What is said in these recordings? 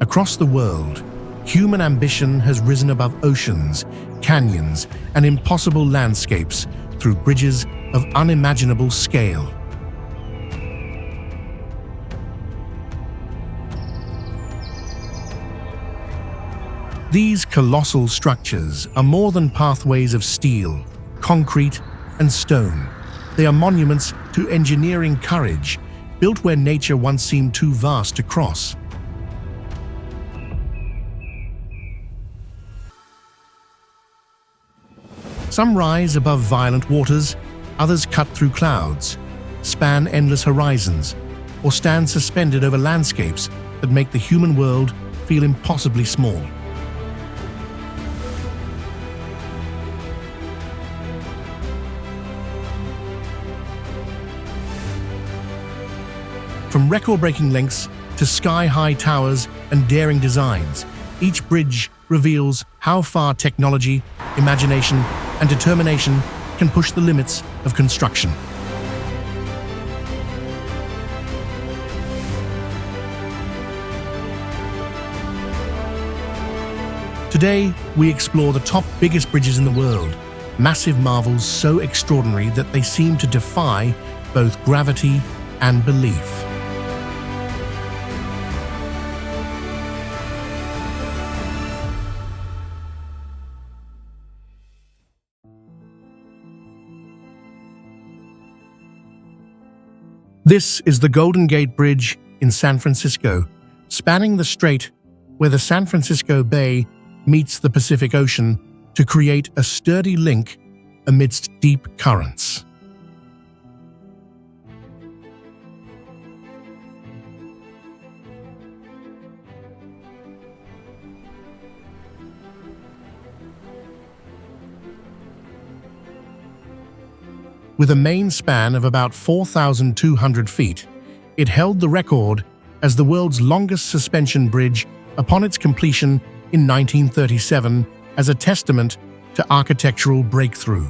Across the world, human ambition has risen above oceans, canyons, and impossible landscapes through bridges of unimaginable scale. These colossal structures are more than pathways of steel, concrete, and stone. They are monuments to engineering courage, built where nature once seemed too vast to cross. Some rise above violent waters, others cut through clouds, span endless horizons, or stand suspended over landscapes that make the human world feel impossibly small. From record-breaking lengths to sky-high towers and daring designs, each bridge reveals how far technology, imagination, and determination can push the limits of construction. Today, we explore the top biggest bridges in the world, massive marvels so extraordinary that they seem to defy both gravity and belief. This is the Golden Gate Bridge in San Francisco, spanning the strait where the San Francisco Bay meets the Pacific Ocean to create a sturdy link amidst deep currents. With a main span of about 4,200 feet, it held the record as the world's longest suspension bridge upon its completion in 1937 as a testament to architectural breakthrough.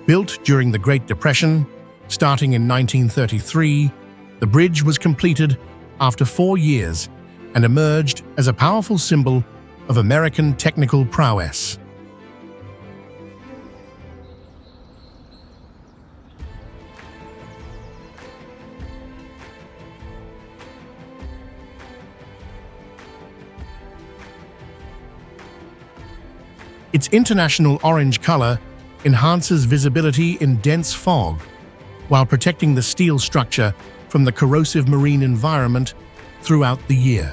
Built during the Great Depression, starting in 1933, the bridge was completed after 4 years and emerged as a powerful symbol of American technical prowess. Its international orange color enhances visibility in dense fog, while protecting the steel structure from the corrosive marine environment throughout the year.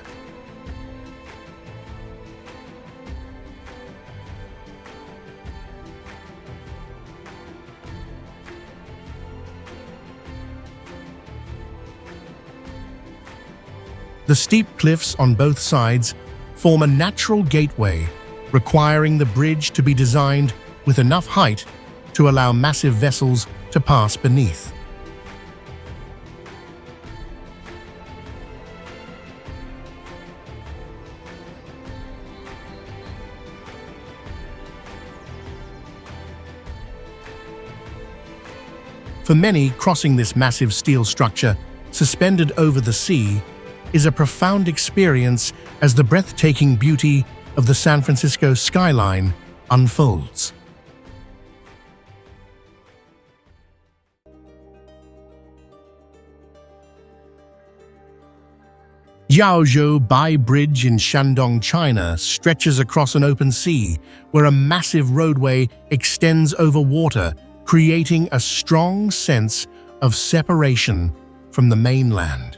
The steep cliffs on both sides form a natural gateway, requiring the bridge to be designed with enough height to allow massive vessels to pass beneath. For many, crossing this massive steel structure, suspended over the sea, is a profound experience as the breathtaking beauty of the San Francisco skyline unfolds. Jiaozhou Bai Bridge in Shandong, China, stretches across an open sea where a massive roadway extends over water, creating a strong sense of separation from the mainland.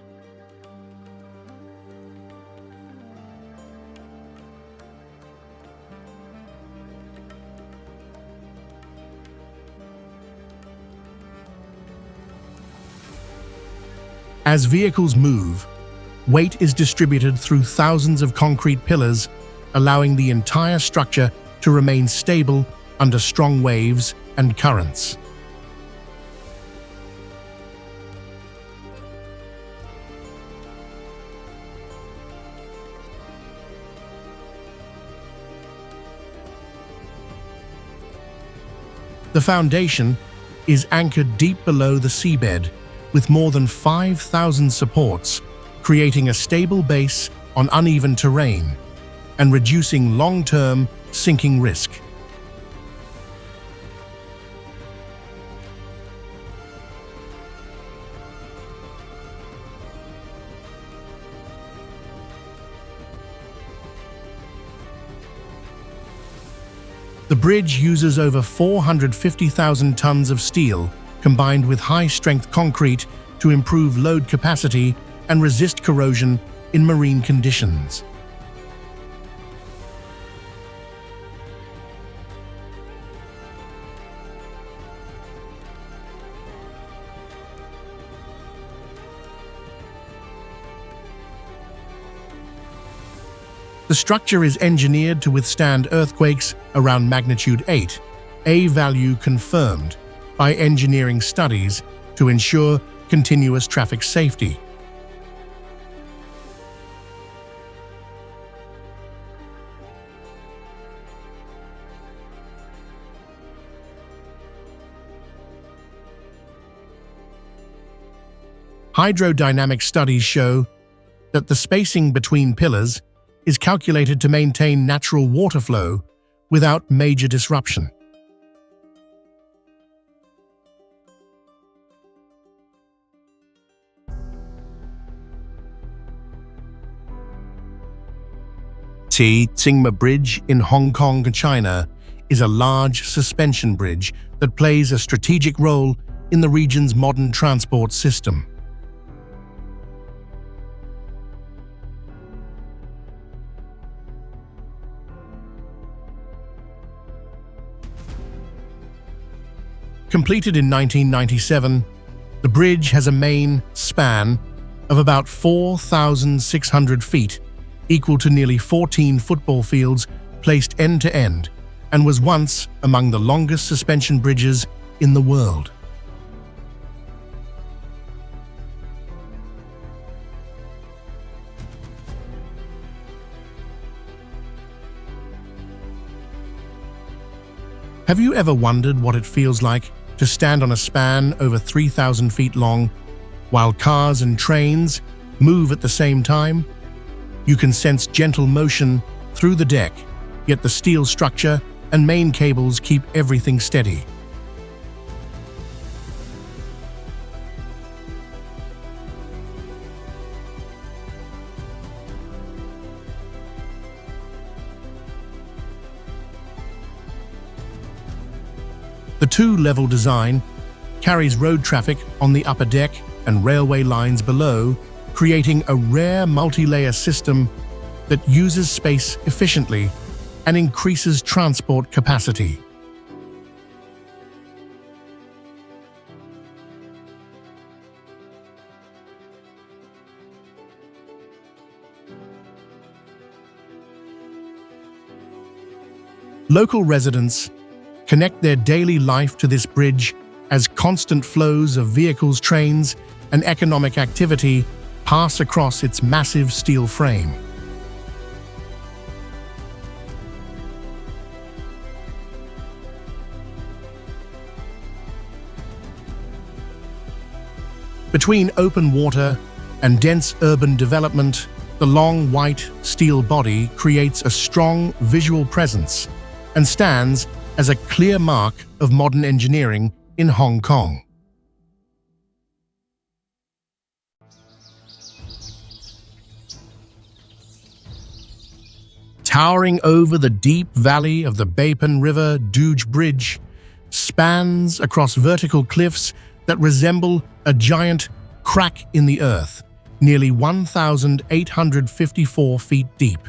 As vehicles move, weight is distributed through thousands of concrete pillars, allowing the entire structure to remain stable under strong waves and currents. The foundation is anchored deep below the seabed, with more than 5,000 supports, creating a stable base on uneven terrain and reducing long-term sinking risk. The bridge uses over 450,000 tons of steel, combined with high-strength concrete to improve load capacity and resist corrosion in marine conditions. The structure is engineered to withstand earthquakes around magnitude 8, a value confirmed by engineering studies to ensure continuous traffic safety. Hydrodynamic studies show that the spacing between pillars is calculated to maintain natural water flow without major disruption. Tsingma Bridge in Hong Kong, China, is a large suspension bridge that plays a strategic role in the region's modern transport system. Completed in 1997, the bridge has a main span of about 4,600 feet, equal to nearly 14 football fields placed end to end, and was once among the longest suspension bridges in the world. Have you ever wondered what it feels like to stand on a span over 3,000 feet long, while cars and trains move at the same time? You can sense gentle motion through the deck, yet the steel structure and main cables keep everything steady. The two-level design carries road traffic on the upper deck and railway lines below, creating a rare multi-layer system that uses space efficiently and increases transport capacity. Local residents connect their daily life to this bridge as constant flows of vehicles, trains, and economic activity pass across its massive steel frame. Between open water and dense urban development, the long white steel body creates a strong visual presence and stands as a clear mark of modern engineering in Hong Kong. Towering over the deep valley of the Bapan River, Duge Bridge spans across vertical cliffs that resemble a giant crack in the earth, nearly 1,854 feet deep.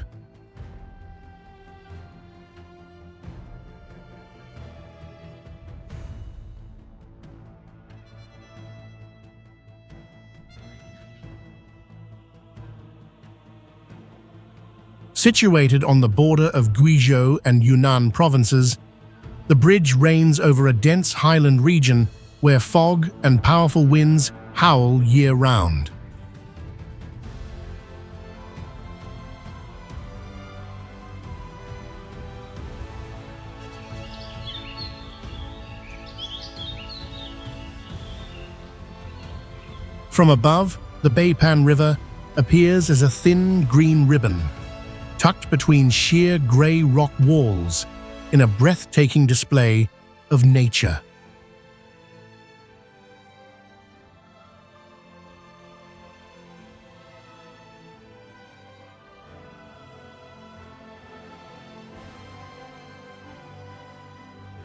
Situated on the border of Guizhou and Yunnan provinces, the bridge reigns over a dense highland region where fog and powerful winds howl year-round. From above, the Beipan River appears as a thin green ribbon, tucked between sheer grey rock walls in a breathtaking display of nature.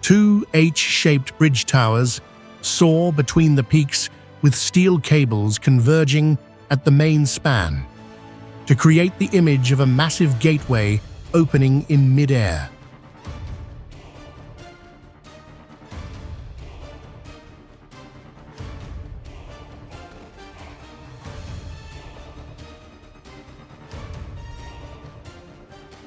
Two H-shaped bridge towers soar between the peaks with steel cables converging at the main span to create the image of a massive gateway opening in mid-air.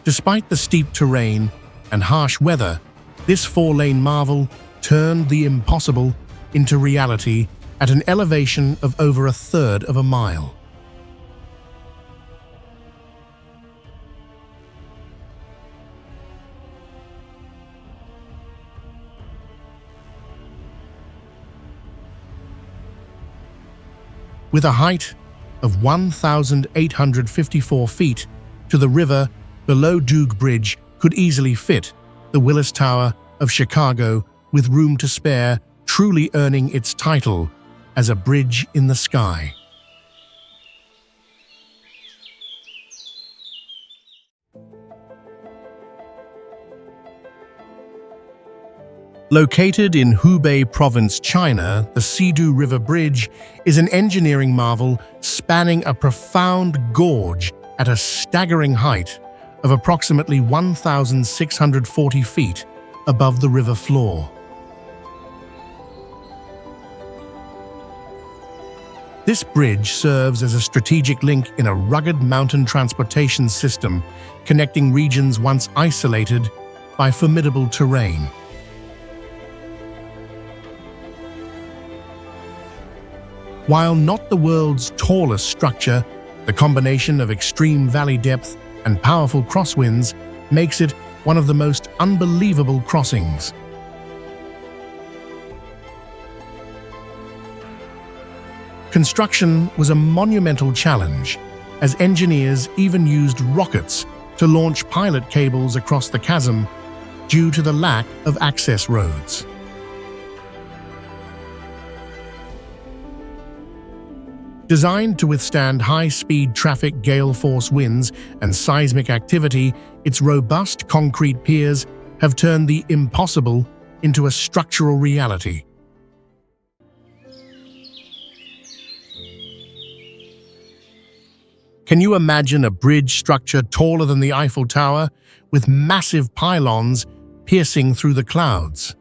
Despite the steep terrain and harsh weather, this four-lane marvel turned the impossible into reality at an elevation of over a third of a mile. With a height of 1,854 feet to the river below Doog Bridge could easily fit the Willis Tower of Chicago with room to spare, truly earning its title as a bridge in the sky. Located in Hubei Province, China, the Sidu River Bridge is an engineering marvel spanning a profound gorge at a staggering height of approximately 1,640 feet above the river floor. This bridge serves as a strategic link in a rugged mountain transportation system connecting regions once isolated by formidable terrain. While not the world's tallest structure, the combination of extreme valley depth and powerful crosswinds makes it one of the most unbelievable crossings. Construction was a monumental challenge, as engineers even used rockets to launch pilot cables across the chasm due to the lack of access roads. Designed to withstand high-speed traffic, gale-force winds, and seismic activity, its robust concrete piers have turned the impossible into a structural reality. Can you imagine a bridge structure taller than the Eiffel Tower, with massive pylons piercing through the clouds?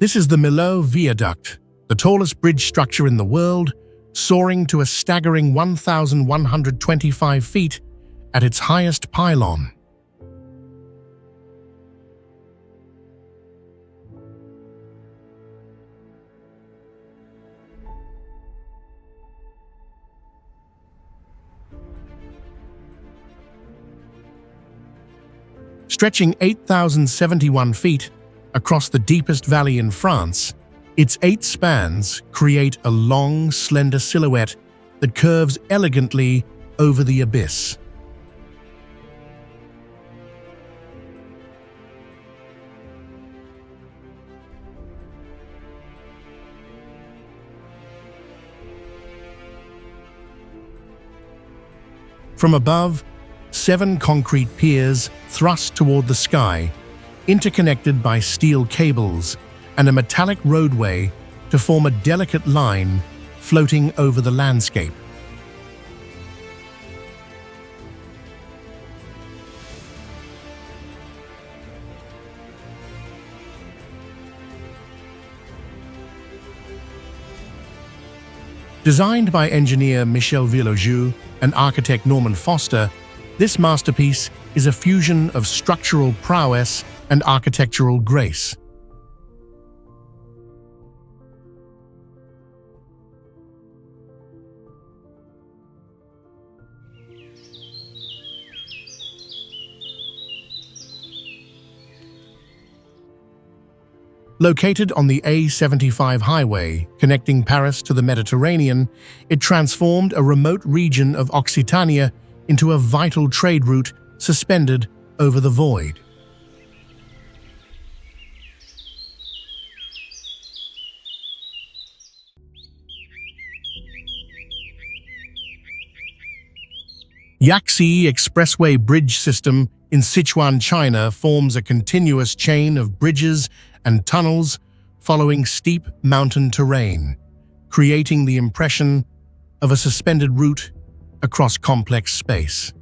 This is the Millau Viaduct, the tallest bridge structure in the world, soaring to a staggering 1,125 feet at its highest pylon. Stretching 8,071 feet across the deepest valley in France, its 8 spans create a long, slender silhouette that curves elegantly over the abyss. From above, 7 concrete piers thrust toward the sky, interconnected by steel cables and a metallic roadway to form a delicate line floating over the landscape. Designed by engineer Michel Villajou and architect Norman Foster, this masterpiece is a fusion of structural prowess and architectural grace. Located on the A75 highway connecting Paris to the Mediterranean, it transformed a remote region of Occitania into a vital trade route suspended over the void. Yaxi Expressway Bridge System in Sichuan, China forms a continuous chain of bridges and tunnels following steep mountain terrain, creating the impression of a suspended route across complex space.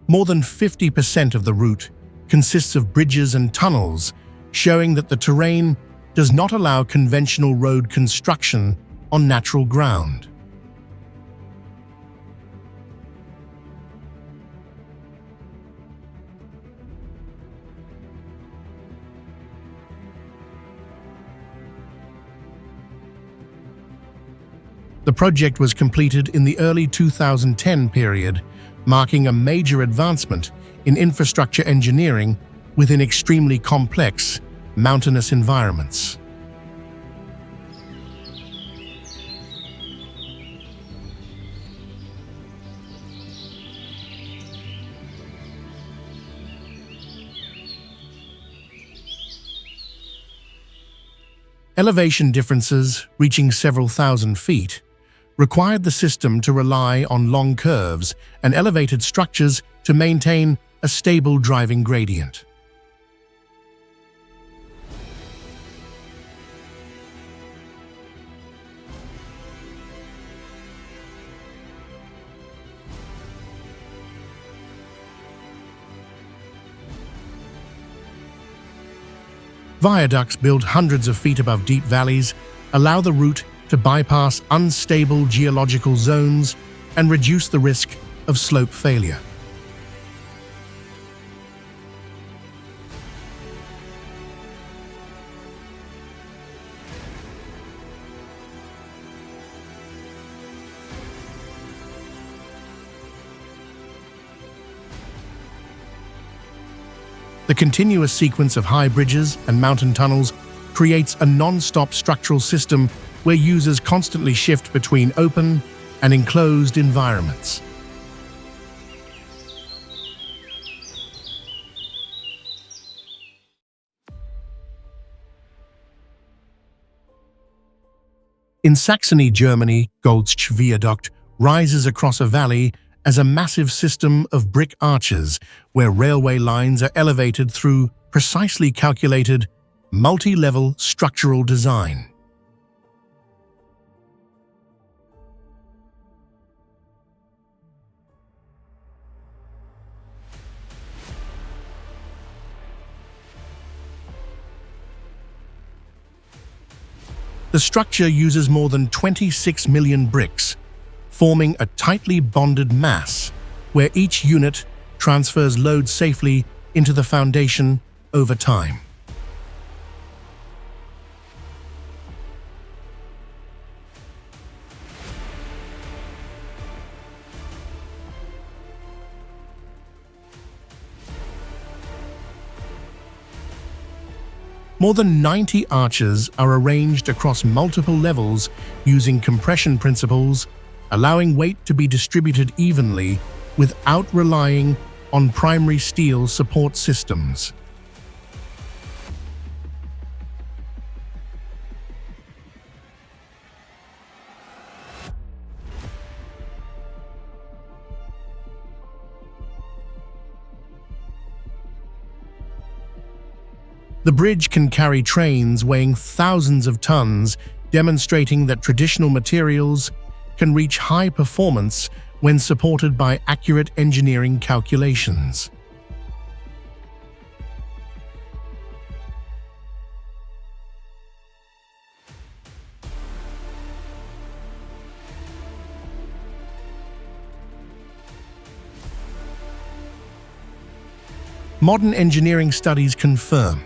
More than 50% of the route consists of bridges and tunnels, showing that the terrain does not allow conventional road construction on natural ground. The project was completed in the early 2010 period, marking a major advancement in infrastructure engineering within extremely complex, mountainous environments. Elevation differences, reaching several thousand feet, required the system to rely on long curves and elevated structures to maintain a stable driving gradient. Viaducts built hundreds of feet above deep valleys allow the route to bypass unstable geological zones and reduce the risk of slope failure. The continuous sequence of high bridges and mountain tunnels creates a non-stop structural system where users constantly shift between open and enclosed environments. In Saxony, Germany, Golzch Viaduct rises across a valley as a massive system of brick arches where railway lines are elevated through precisely calculated, multi-level structural design. The structure uses more than 26 million bricks, forming a tightly bonded mass, where each unit transfers load safely into the foundation over time. More than 90 arches are arranged across multiple levels using compression principles, allowing weight to be distributed evenly without relying on primary steel support systems. The bridge can carry trains weighing thousands of tons, demonstrating that traditional materials can reach high performance when supported by accurate engineering calculations. Modern engineering studies confirm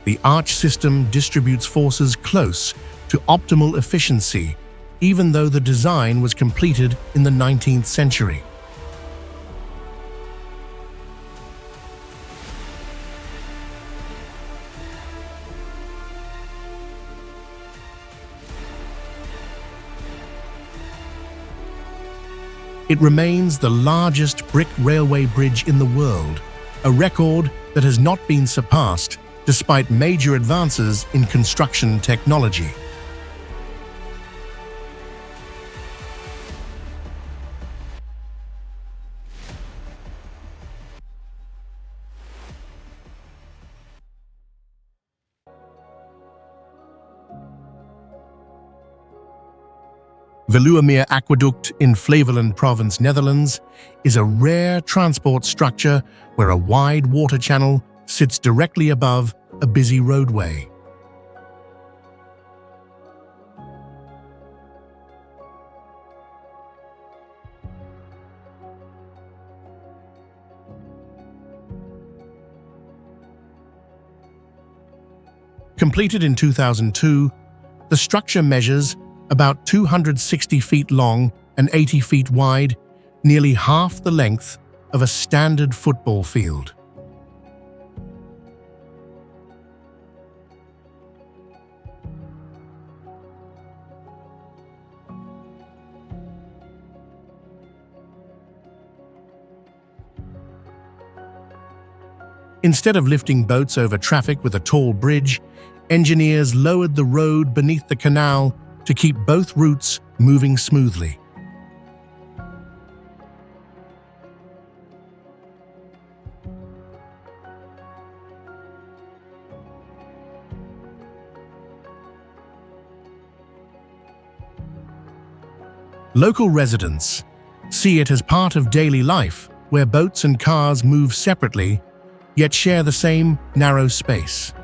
the arch system distributes forces close to optimal efficiency, even though the design was completed in the 19th century. It remains the largest brick railway bridge in the world, a record that has not been surpassed despite major advances in construction technology. Veluwemeer Aqueduct in Flevoland Province, Netherlands, is a rare transport structure where a wide water channel sits directly above a busy roadway. Completed in 2002, the structure measures about 260 feet long and 80 feet wide, nearly half the length of a standard football field. Instead of lifting boats over traffic with a tall bridge, engineers lowered the road beneath the canal to keep both routes moving smoothly. Local residents see it as part of daily life, where boats and cars move separately, yet share the same narrow space.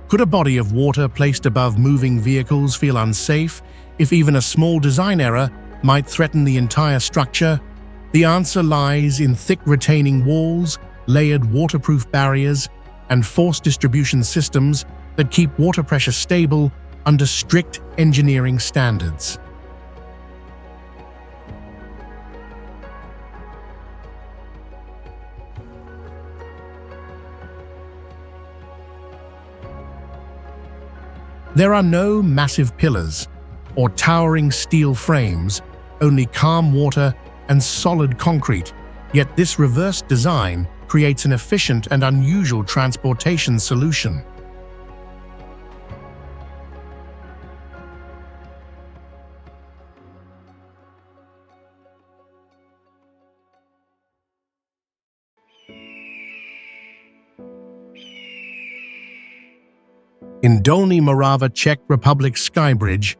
Could a body of water placed above moving vehicles feel unsafe if even a small design error might threaten the entire structure? The answer lies in thick retaining walls, layered waterproof barriers, and force distribution systems that keep water pressure stable under strict engineering standards. There are no massive pillars or towering steel frames, only calm water and solid concrete, yet this reverse design creates an efficient and unusual transportation solution. In Dolní Morava, Czech Republic Skybridge,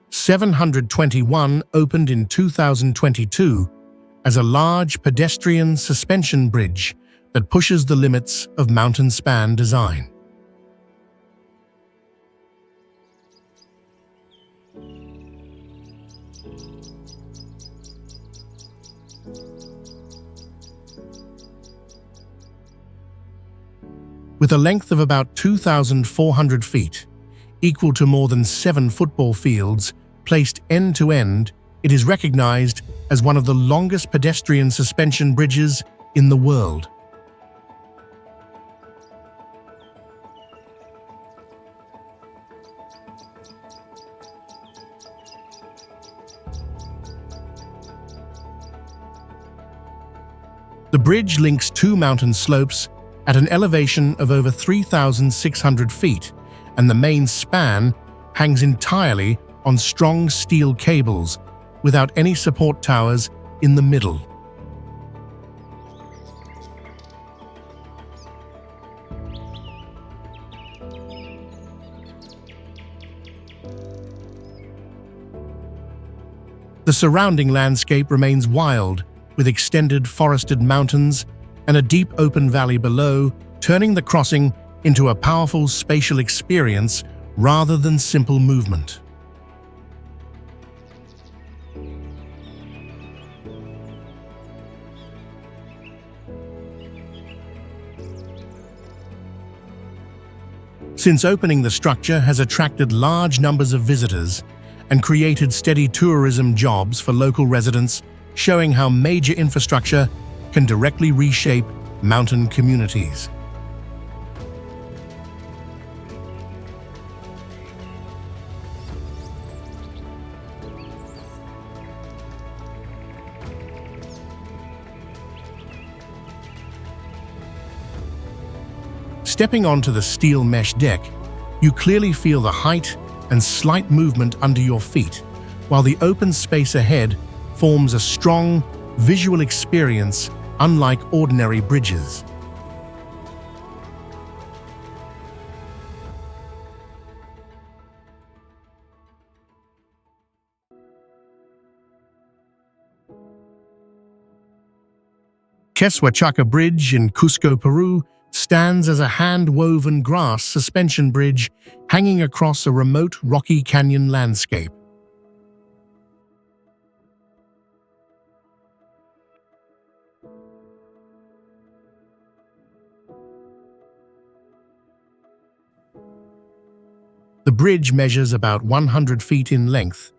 721 opened in 2022 as a large pedestrian suspension bridge that pushes the limits of mountain span design. With a length of about 2,400 feet, equal to more than 7 football fields, placed end-to-end, it is recognized as one of the longest pedestrian suspension bridges in the world. The bridge links two mountain slopes at an elevation of over 3,600 feet, and the main span hangs entirely on strong steel cables without any support towers in the middle. The surrounding landscape remains wild, with extended forested mountains and a deep open valley below, turning the crossing into a powerful spatial experience rather than simple movement. Since opening, the structure has attracted large numbers of visitors and created steady tourism jobs for local residents, showing how major infrastructure can directly reshape mountain communities. Stepping onto the steel mesh deck, you clearly feel the height and slight movement under your feet, while the open space ahead forms a strong visual experience unlike ordinary bridges. Queshuachaca Bridge in Cusco, Peru, stands as a hand-woven grass suspension bridge hanging across a remote rocky canyon landscape. The bridge measures about 100 feet in length,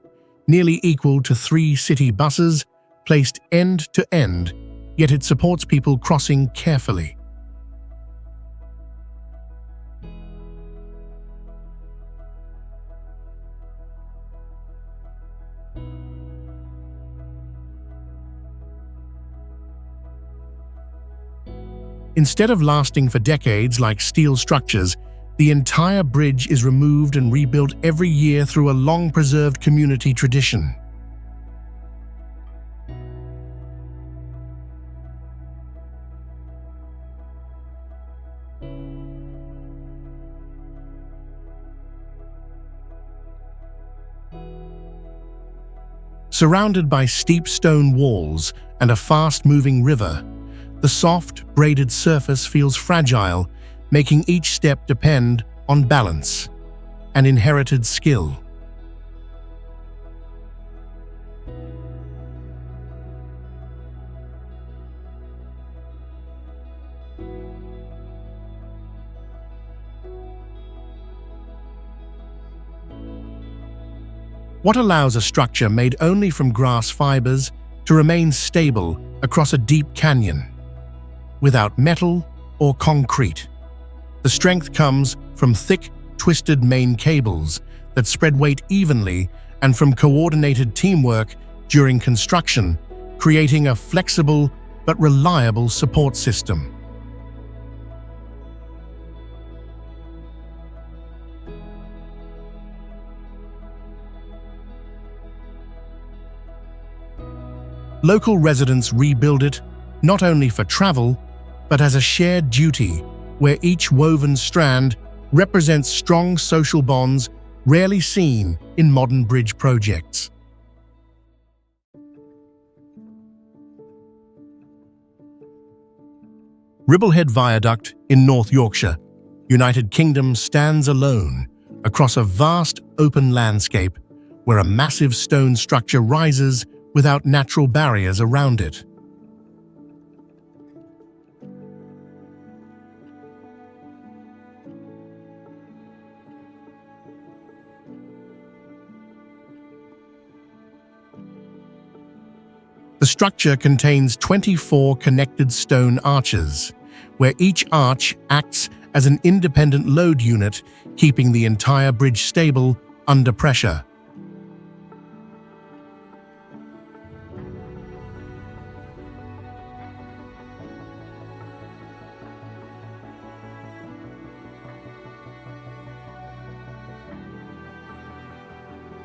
nearly equal to 3 city buses placed end to end, yet it supports people crossing carefully. Instead of lasting for decades like steel structures, the entire bridge is removed and rebuilt every year through a long-preserved community tradition. Surrounded by steep stone walls and a fast-moving river, the soft, braided surface feels fragile, making each step depend on balance and inherited skill. What allows a structure made only from grass fibers to remain stable across a deep canyon, without metal or concrete? The strength comes from thick, twisted main cables that spread weight evenly and from coordinated teamwork during construction, creating a flexible but reliable support system. Local residents rebuild it not only for travel, but as a shared duty where each woven strand represents strong social bonds rarely seen in modern bridge projects. Ribblehead Viaduct in North Yorkshire, United Kingdom, stands alone across a vast open landscape where a massive stone structure rises without natural barriers around it. The structure contains 24 connected stone arches, where each arch acts as an independent load unit, keeping the entire bridge stable under pressure.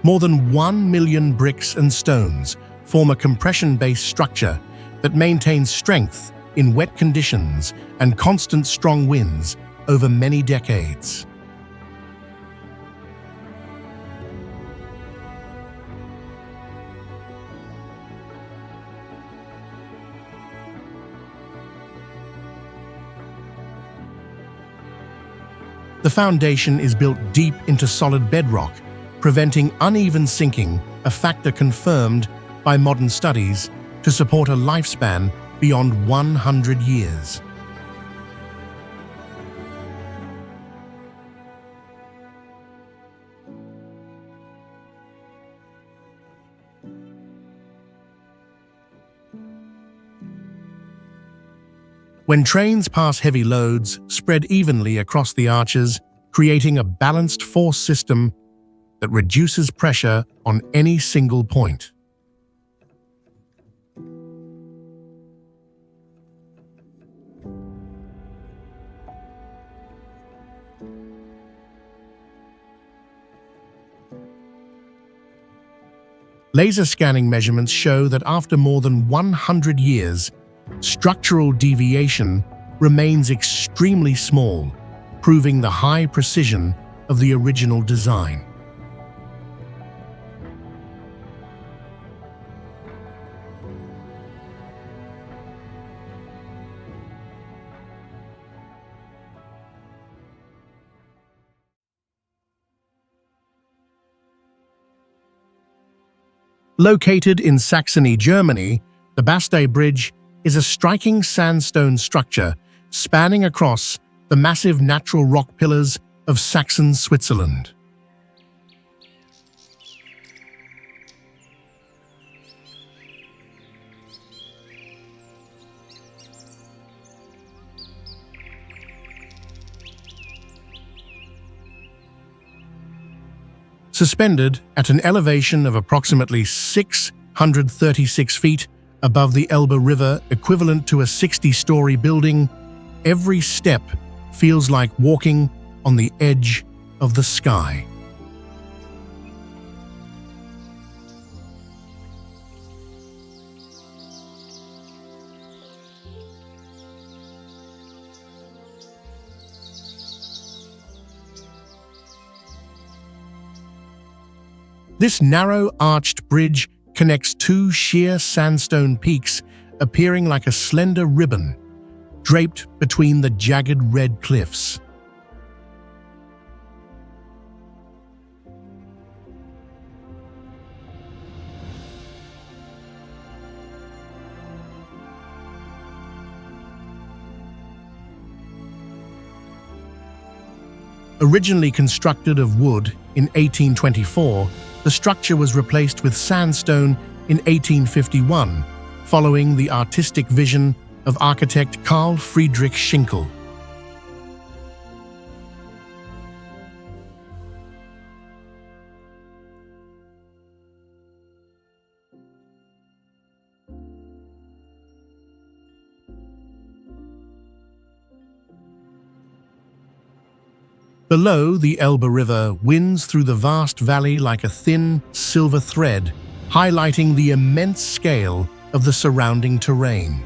More than 1 million bricks and stones form a compression-based structure that maintains strength in wet conditions and constant strong winds over many decades. The foundation is built deep into solid bedrock, preventing uneven sinking, a factor confirmed by modern studies to support a lifespan beyond 100 years. When trains pass heavy loads, spread evenly across the arches, creating a balanced force system that reduces pressure on any single point. Laser scanning measurements show that after more than 100 years, structural deviation remains extremely small, proving the high precision of the original design. Located in Saxony, Germany, the Baste Bridge is a striking sandstone structure spanning across the massive natural rock pillars of Saxon Switzerland. Suspended at an elevation of approximately 636 feet above the Elbe River, equivalent to a 60-story building, every step feels like walking on the edge of the sky. This narrow, arched bridge connects two sheer sandstone peaks, appearing like a slender ribbon, draped between the jagged red cliffs. Originally constructed of wood in 1824, the structure was replaced with sandstone in 1851, following the artistic vision of architect Carl Friedrich Schinkel. Below, the Elbe River winds through the vast valley like a thin, silver thread, highlighting the immense scale of the surrounding terrain.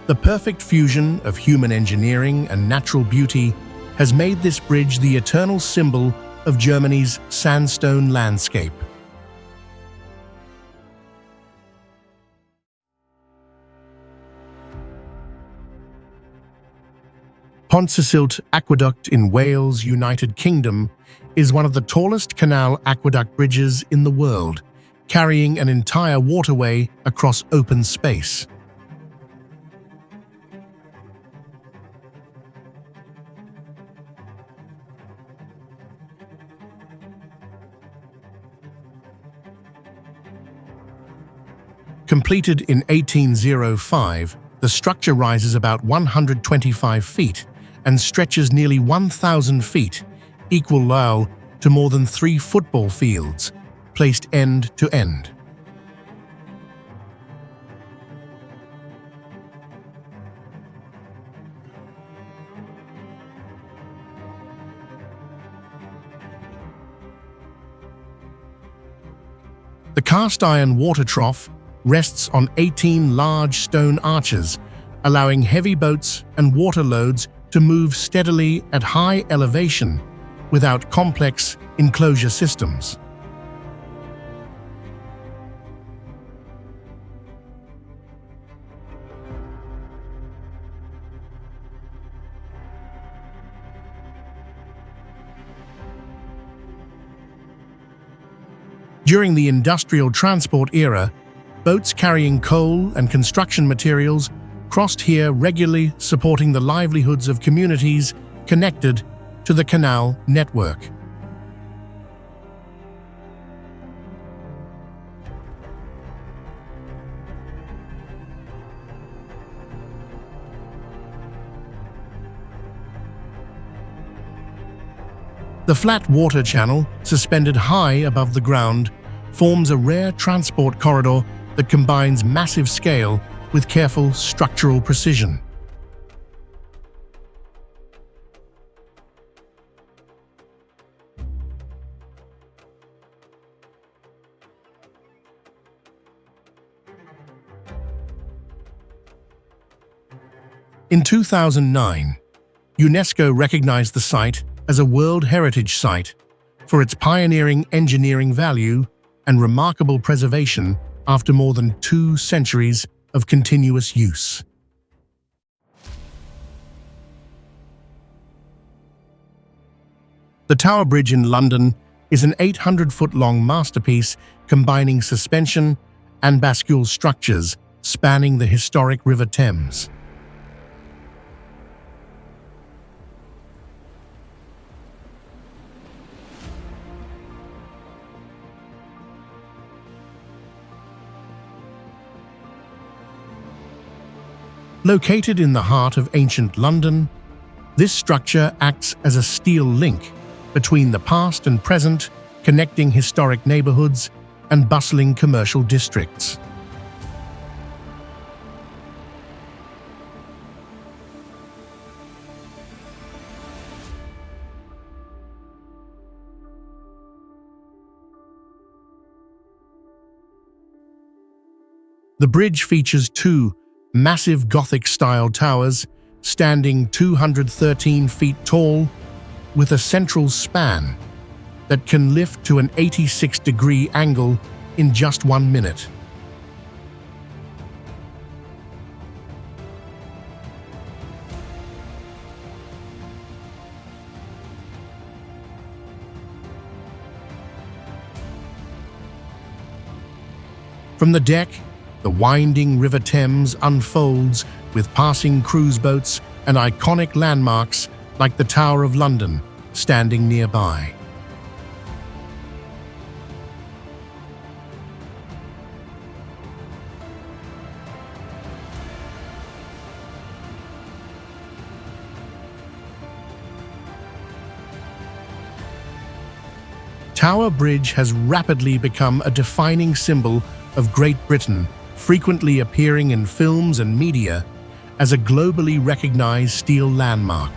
The perfect fusion of human engineering and natural beauty has made this bridge the eternal symbol of Germany's sandstone landscape. Pontcysylltu Aqueduct in Wales, United Kingdom, is one of the tallest canal aqueduct bridges in the world, carrying an entire waterway across open space. Completed in 1805, the structure rises about 125 feet and stretches nearly 1,000 feet, equal to more than 3 football fields, placed end to end. The cast-iron water trough rests on 18 large stone arches, allowing heavy boats and water loads to move steadily at high elevation without complex enclosure systems. During the industrial transport era, boats carrying coal and construction materials crossed here regularly, supporting the livelihoods of communities connected to the canal network. The flat water channel, suspended high above the ground, forms a rare transport corridor that combines massive scale with careful structural precision. In 2009, UNESCO recognized the site as a World Heritage Site for its pioneering engineering value and remarkable preservation after more than 2 centuries of continuous use. The Tower Bridge in London is an 800-foot-long masterpiece combining suspension and bascule structures spanning the historic River Thames. Located in the heart of ancient London, this structure acts as a steel link between the past and present, connecting historic neighborhoods and bustling commercial districts. The bridge features 2 massive Gothic-style towers standing 213 feet tall, with a central span that can lift to an 86-degree angle in just 1 minute. From the deck, the winding River Thames unfolds with passing cruise boats and iconic landmarks like the Tower of London standing nearby. Tower Bridge has rapidly become a defining symbol of Great Britain, frequently appearing in films and media as a globally recognized steel landmark.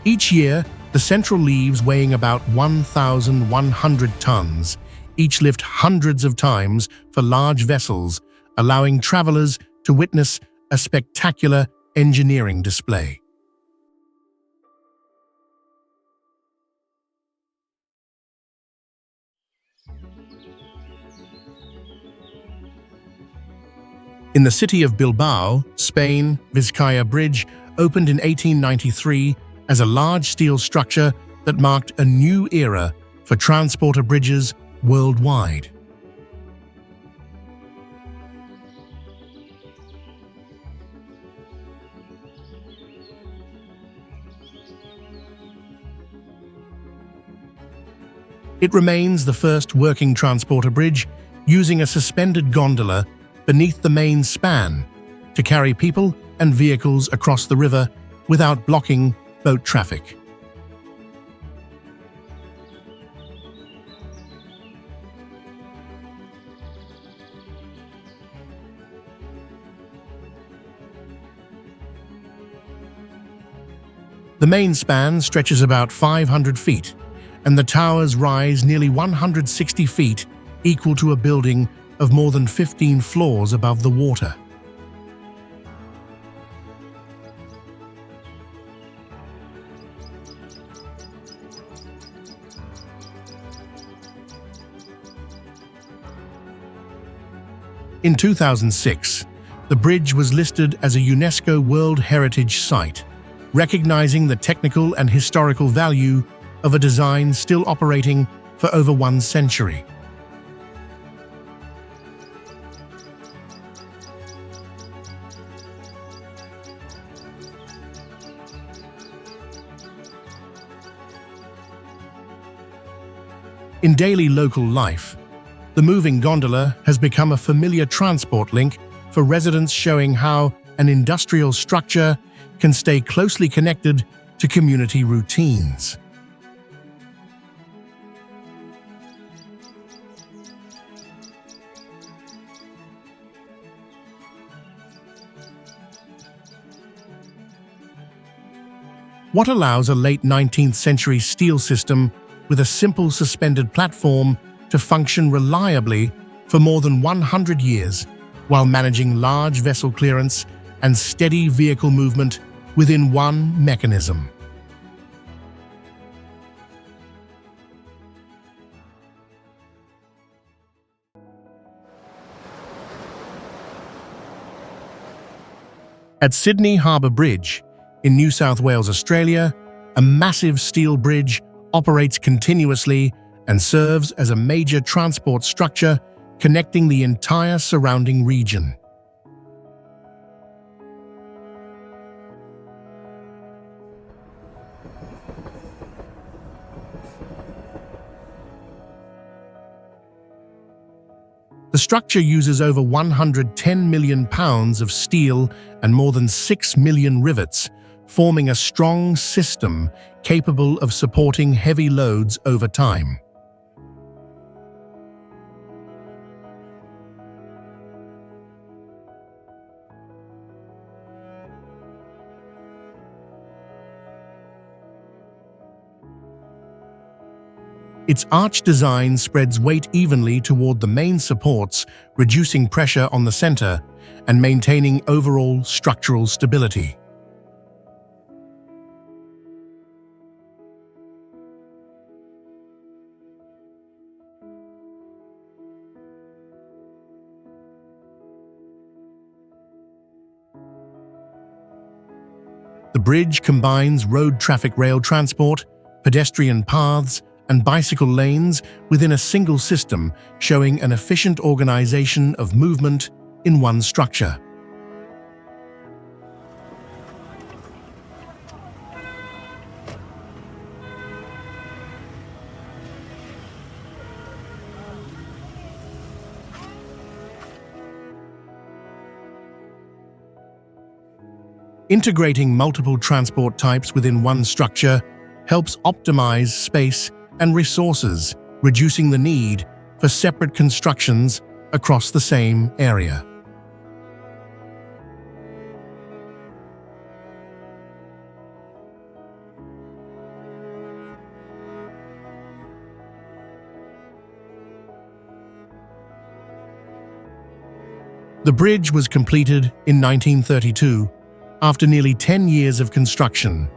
Each year, the central leaves weighing about 1,100 tons, each lift hundreds of times for large vessels, allowing travelers to witness a spectacular engineering display. In the city of Bilbao, Spain, Vizcaya Bridge opened in 1893 as a large steel structure that marked a new era for transporter bridges worldwide. It remains the first working transporter bridge using a suspended gondola beneath the main span to carry people and vehicles across the river without blocking boat traffic. The main span stretches about 500 feet, and the towers rise nearly 160 feet, equal to a building of more than 15 floors above the water. In 2006, the bridge was listed as a UNESCO World Heritage Site, recognizing the technical and historical value of a design still operating for over 1 century. In daily local life, the moving gondola has become a familiar transport link for residents, showing how an industrial structure can stay closely connected to community routines. What allows a late 19th century steel system with a simple suspended platform to function reliably for more than 100 years, while managing large vessel clearance and steady vehicle movement within one mechanism. At Sydney Harbour Bridge, in New South Wales, Australia, a massive steel bridge operates continuously and serves as a major transport structure connecting the entire surrounding region. The structure uses over 110 million pounds of steel and more than 6 million rivets, forming a strong system capable of supporting heavy loads over time. Its arch design spreads weight evenly toward the main supports, reducing pressure on the center and maintaining overall structural stability. The bridge combines road traffic rail transport, pedestrian paths, and bicycle lanes within a single system, showing an efficient organization of movement in one structure. Integrating multiple transport types within one structure helps optimize space and resources, reducing the need for separate constructions across the same area. The bridge was completed in 1932 after nearly 10 years of construction,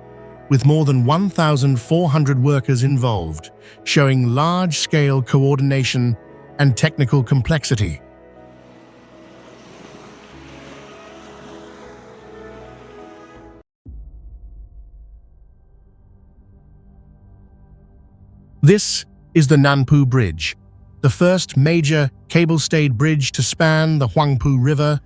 with more than 1,400 workers involved, showing large-scale coordination and technical complexity. This is the Nanpu Bridge, the first major cable-stayed bridge to span the Huangpu River,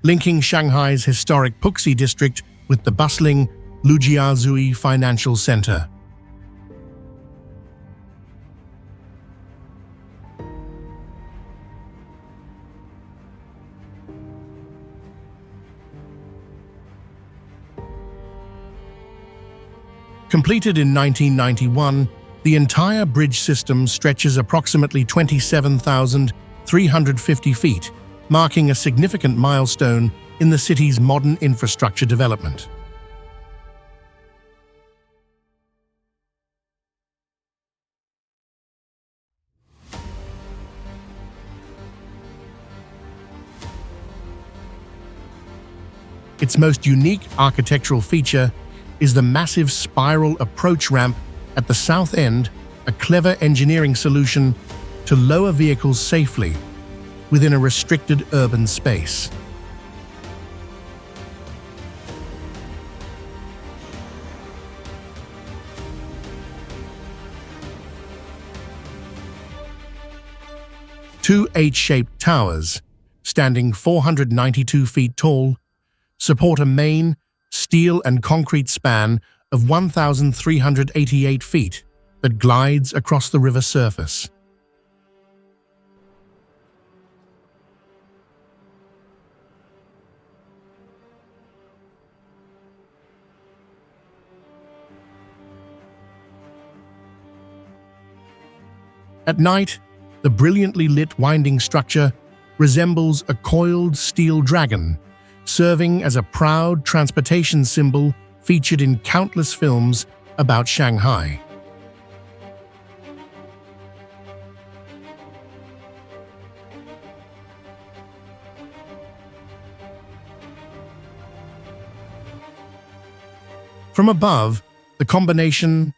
linking Shanghai's historic Puxi district with the bustling Lujiazui Financial Center. Completed in 1991, the entire bridge system stretches approximately 27,350 feet, marking a significant milestone in the city's modern infrastructure development. Its most unique architectural feature is the massive spiral approach ramp at the south end, a clever engineering solution to lower vehicles safely within a restricted urban space. Two H-shaped towers, standing 492 feet tall, support a main steel and concrete span of 1,388 feet that glides across the river surface. At night, the brilliantly lit winding structure resembles a coiled steel dragon, serving as a proud transportation symbol featured in countless films about Shanghai. From above, the combination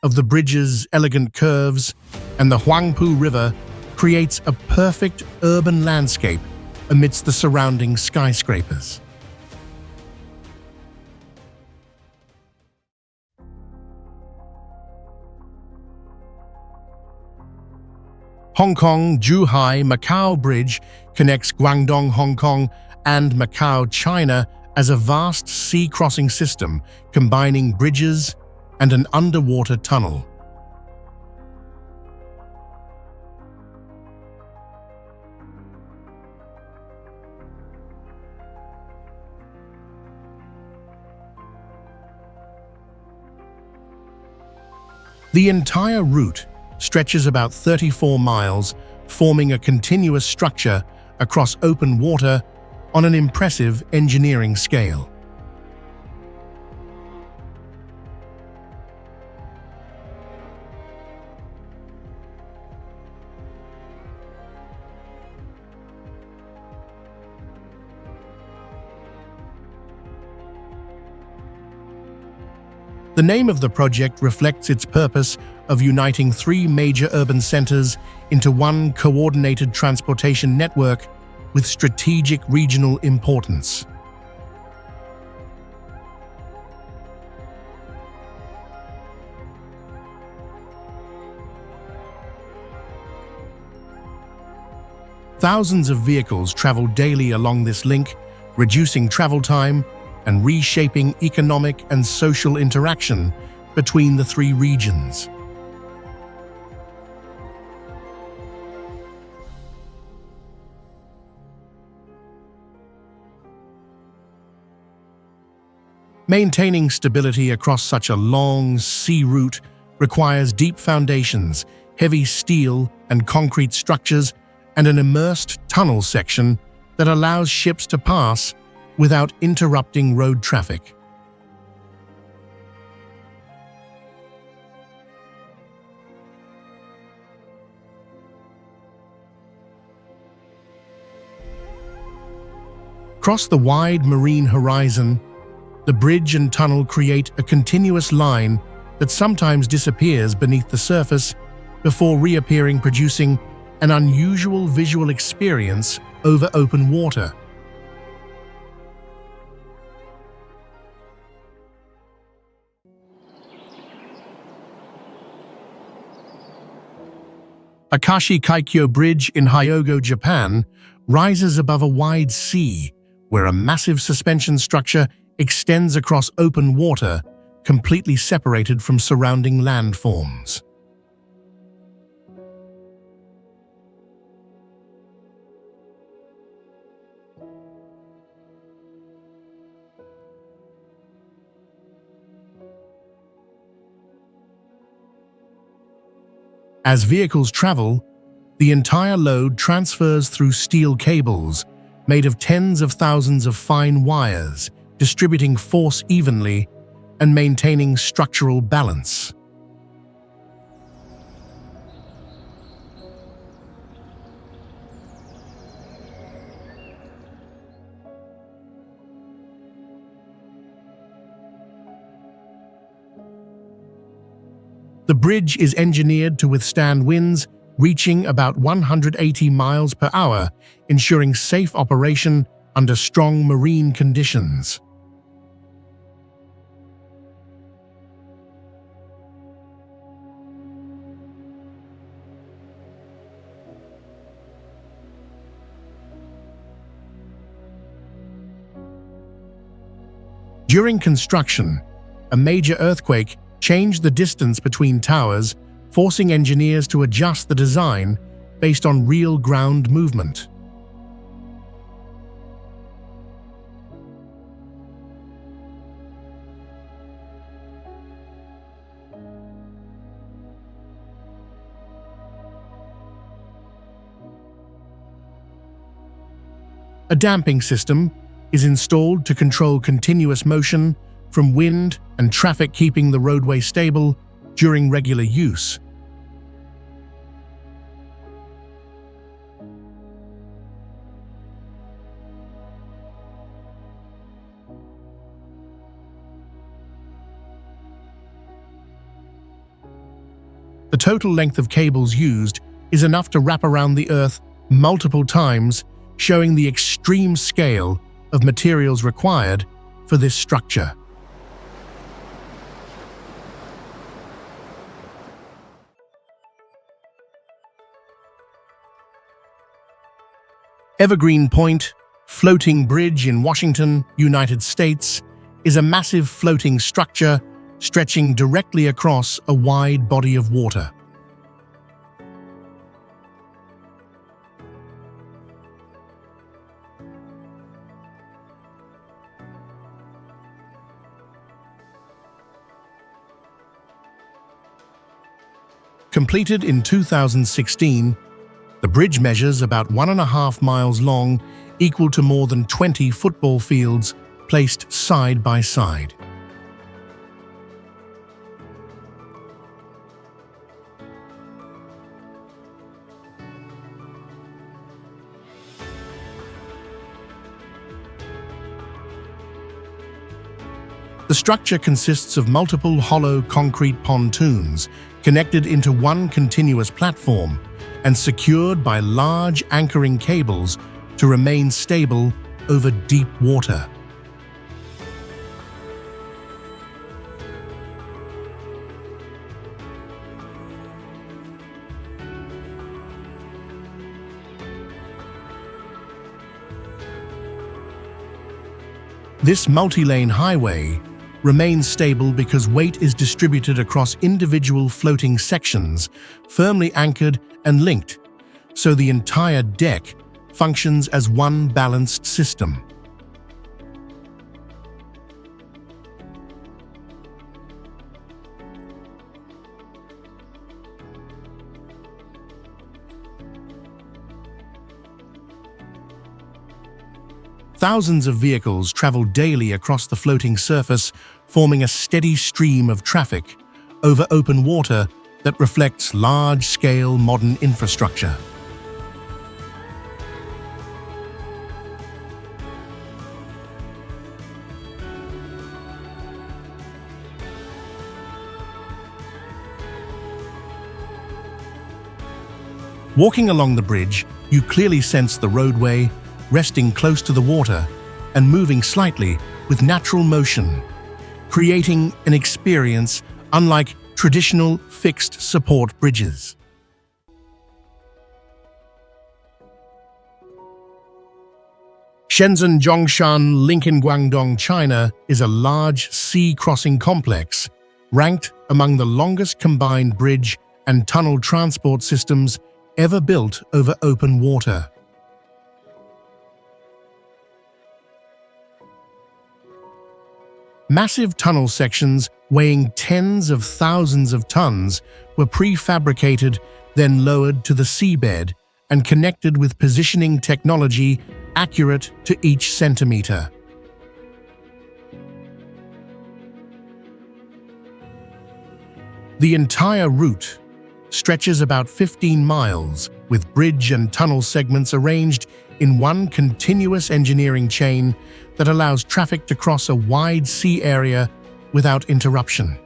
of the bridge's elegant curves and the Huangpu River creates a perfect urban landscape amidst the surrounding skyscrapers. Hong Kong-Zhuhai-Macau Bridge connects Guangdong, Hong Kong and Macau, China as a vast sea-crossing system combining bridges and an underwater tunnel. The entire route stretches about 34 miles, forming a continuous structure across open water on an impressive engineering scale. The name of the project reflects its purpose of uniting three major urban centers into one coordinated transportation network with strategic regional importance. Thousands of vehicles travel daily along this link, reducing travel time and reshaping economic and social interaction between the three regions. Maintaining stability across such a long sea route requires deep foundations, heavy steel and concrete structures, and an immersed tunnel section that allows ships to pass without interrupting road traffic. Across the wide marine horizon, the bridge and tunnel create a continuous line that sometimes disappears beneath the surface before reappearing, producing an unusual visual experience over open water. Akashi Kaikyo Bridge in Hyogo, Japan, rises above a wide sea, where a massive suspension structure extends across open water, completely separated from surrounding landforms. As vehicles travel, the entire load transfers through steel cables made of tens of thousands of fine wires, distributing force evenly and maintaining structural balance. The bridge is engineered to withstand winds reaching about 180 miles per hour, ensuring safe operation under strong marine conditions. During construction, a major earthquake changed the distance between towers, forcing engineers to adjust the design based on real ground movement. A damping system is installed to control continuous motion from wind and traffic, keeping the roadway stable during regular use. The total length of cables used is enough to wrap around the Earth multiple times, showing the extreme scale of materials required for this structure. Evergreen Point Floating Bridge in Washington, United States, is a massive floating structure stretching directly across a wide body of water. Completed in 2016, the bridge measures about 1.5 miles long, equal to more than 20 football fields placed side by side. The structure consists of multiple hollow concrete pontoons connected into one continuous platform and secured by large anchoring cables to remain stable over deep water. This multi-lane highway remains stable because weight is distributed across individual floating sections, firmly anchored and linked, so the entire deck functions as one balanced system. Thousands of vehicles travel daily across the floating surface, forming a steady stream of traffic over open water that reflects large-scale modern infrastructure. Walking along the bridge, you clearly sense the roadway, resting close to the water and moving slightly with natural motion, creating an experience unlike traditional fixed support bridges. Shenzhen Zhongshan Link in Guangdong, China is a large sea-crossing complex ranked among the longest combined bridge and tunnel transport systems ever built over open water. Massive tunnel sections weighing tens of thousands of tons were prefabricated, then lowered to the seabed and connected with positioning technology accurate to each centimeter. The entire route stretches about 15 miles, with bridge and tunnel segments arranged in one continuous engineering chain that allows traffic to cross a wide sea area without interruption.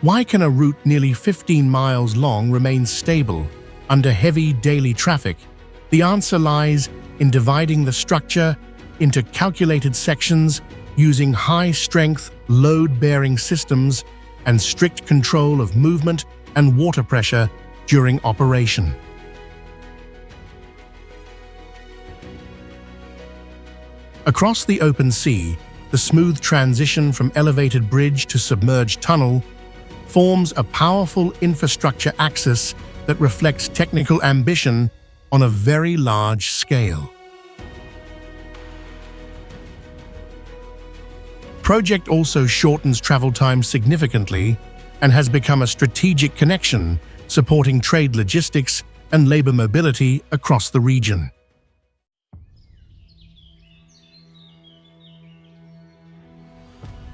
Why can a route nearly 15 miles long remain stable under heavy daily traffic? The answer lies in dividing the structure into calculated sections using high-strength, load-bearing systems and strict control of movement and water pressure during operation. Across the open sea, the smooth transition from elevated bridge to submerged tunnel forms a powerful infrastructure axis that reflects technical ambition on a very large scale. Project also shortens travel time significantly and has become a strategic connection supporting trade logistics and labor mobility across the region.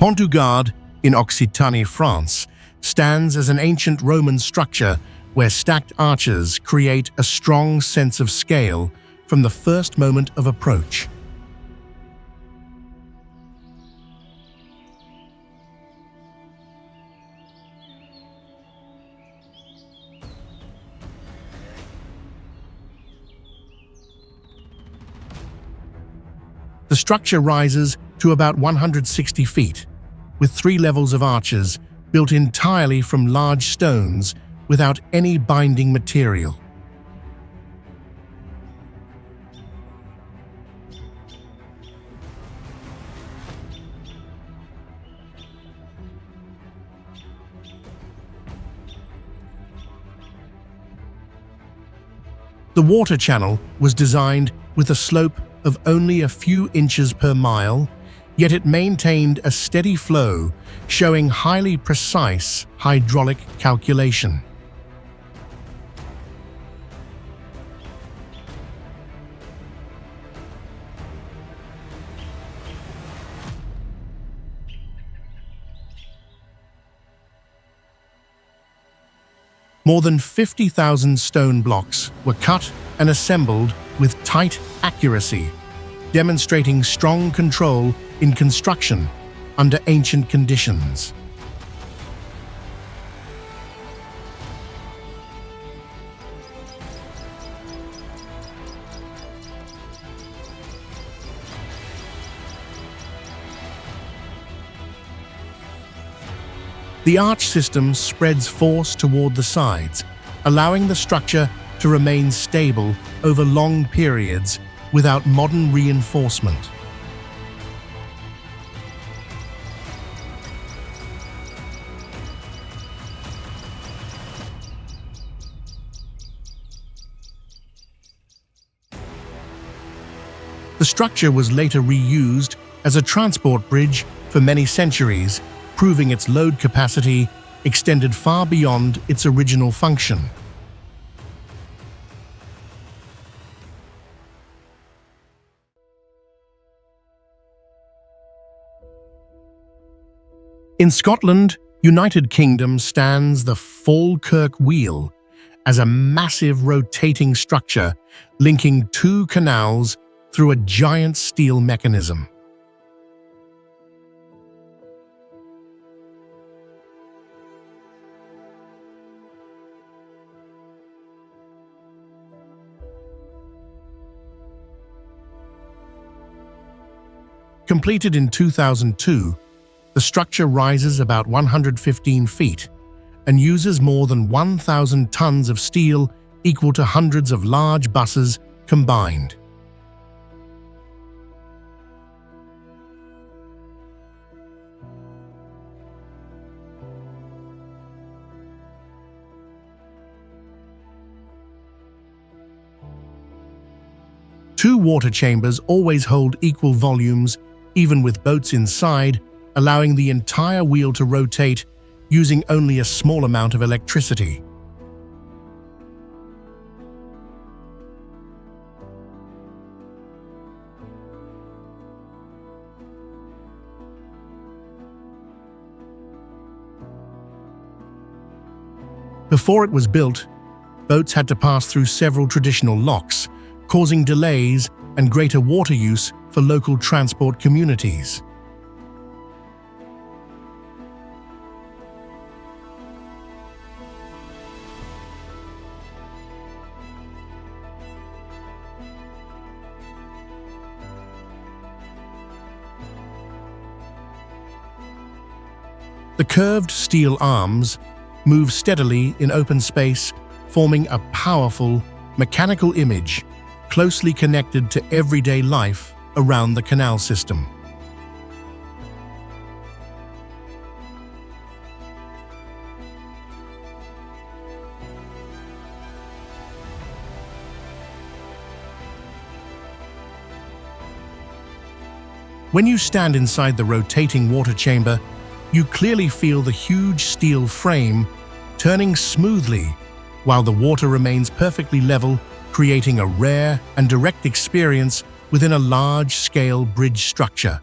Pont du Gard in Occitanie, France, stands as an ancient Roman structure where stacked arches create a strong sense of scale from the first moment of approach. The structure rises to about 160 feet, with 3 levels of arches built entirely from large stones without any binding material. The water channel was designed with a slope of only a few inches per mile, yet it maintained a steady flow, showing highly precise hydraulic calculation. More than 50,000 stone blocks were cut and assembled with tight accuracy, demonstrating strong control in construction under ancient conditions. The arch system spreads force toward the sides, allowing the structure to remain stable over long periods without modern reinforcement. The structure was later reused as a transport bridge for many centuries, proving its load capacity extended far beyond its original function. In Scotland, United Kingdom, stands the Falkirk Wheel as a massive rotating structure linking 2 canals through a giant steel mechanism. Completed in 2002, the structure rises about 115 feet and uses more than 1,000 tons of steel, equal to hundreds of large buses combined. Two water chambers always hold equal volumes, even with boats inside, allowing the entire wheel to rotate using only a small amount of electricity. Before it was built, boats had to pass through several traditional locks, causing delays and greater water use for local transport communities. The curved steel arms move steadily in open space, forming a powerful, mechanical image closely connected to everyday life around the canal system. When you stand inside the rotating water chamber, you clearly feel the huge steel frame turning smoothly while the water remains perfectly level, creating a rare and direct experience within a large-scale bridge structure.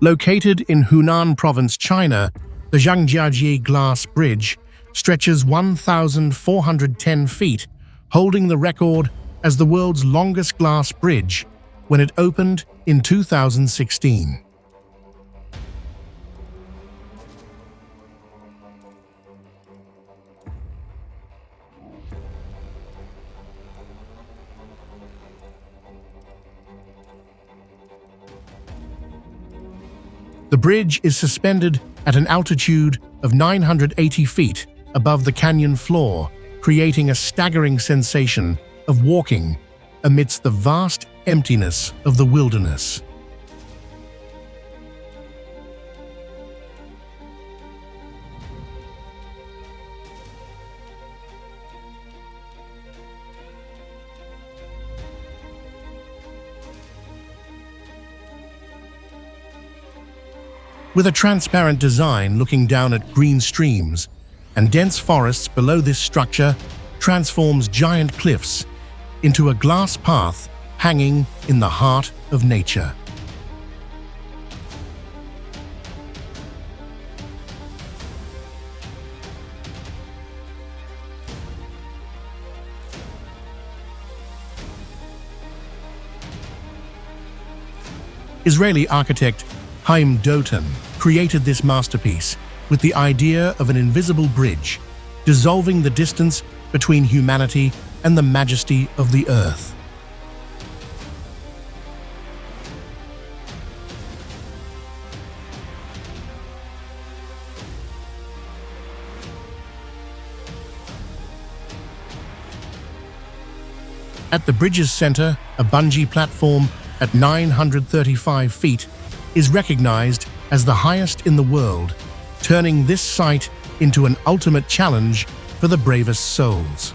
Located in Hunan Province, China, the Zhangjiajie Glass Bridge stretches 1,410 feet, holding the record as the world's longest glass bridge when it opened in 2016. The bridge is suspended at an altitude of 980 feet above the canyon floor, creating a staggering sensation of walking amidst the vast emptiness of the wilderness. With a transparent design looking down at green streams and dense forests below, this structure transforms giant cliffs into a glass path hanging in the heart of nature. Israeli architect Chaim Dotan created this masterpiece with the idea of an invisible bridge, dissolving the distance between humanity and the majesty of the earth. At the bridge's center, a bungee platform at 935 feet is recognized as the highest in the world, turning this site into an ultimate challenge for the bravest souls.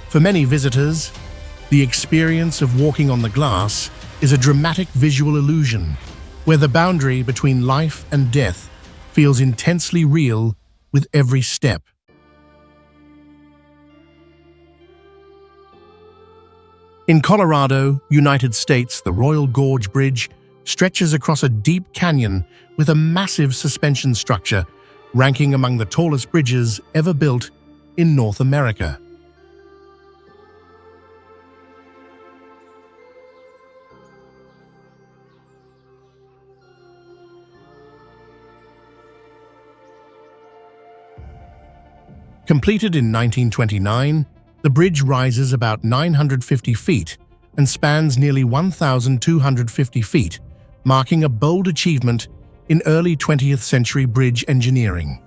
For many visitors, the experience of walking on the glass is a dramatic visual illusion, where the boundary between life and death feels intensely real with every step. In Colorado, United States, the Royal Gorge Bridge stretches across a deep canyon with a massive suspension structure, ranking among the tallest bridges ever built in North America. Completed in 1929, the bridge rises about 950 feet and spans nearly 1,250 feet, marking a bold achievement in early 20th century bridge engineering.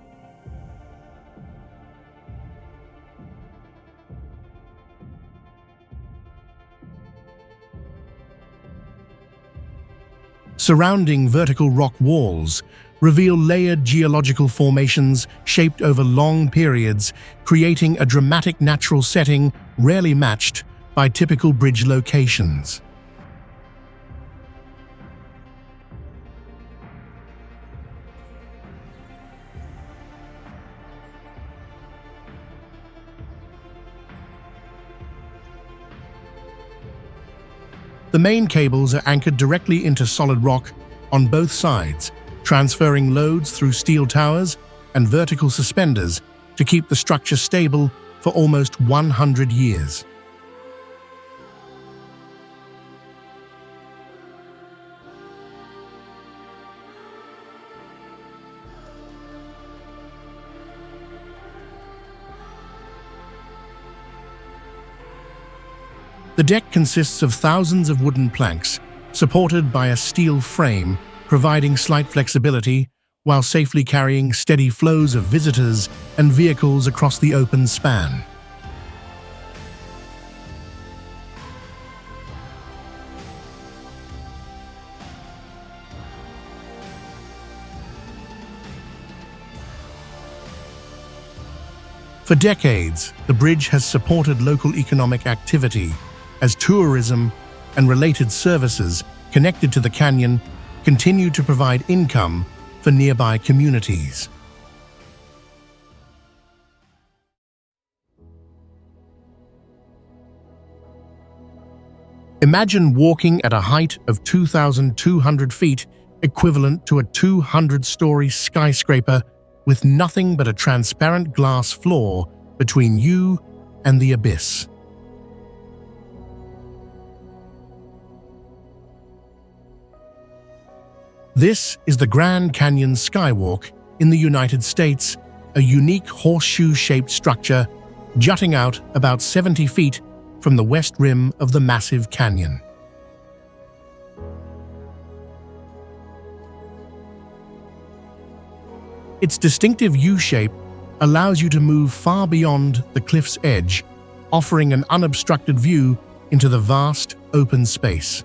Surrounding vertical rock walls reveal layered geological formations shaped over long periods, creating a dramatic natural setting rarely matched by typical bridge locations. The main cables are anchored directly into solid rock on both sides, transferring loads through steel towers and vertical suspenders to keep the structure stable for almost 100 years. The deck consists of thousands of wooden planks, supported by a steel frame, providing slight flexibility while safely carrying steady flows of visitors and vehicles across the open span. For decades, the bridge has supported local economic activity as tourism and related services connected to the canyon continue to provide income for nearby communities. Imagine walking at a height of 2,200 feet, equivalent to a 200-story skyscraper, with nothing but a transparent glass floor between you and the abyss. This is the Grand Canyon Skywalk in the United States, a unique horseshoe-shaped structure jutting out about 70 feet from the west rim of the massive canyon. Its distinctive U-shape allows you to move far beyond the cliff's edge, offering an unobstructed view into the vast, open space.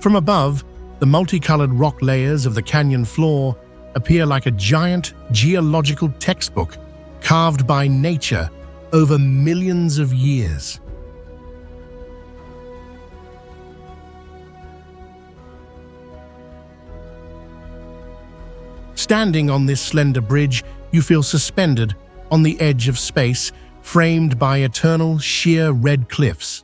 From above, the multicolored rock layers of the canyon floor appear like a giant geological textbook carved by nature over millions of years. Standing on this slender bridge, you feel suspended on the edge of space, framed by eternal, sheer red cliffs.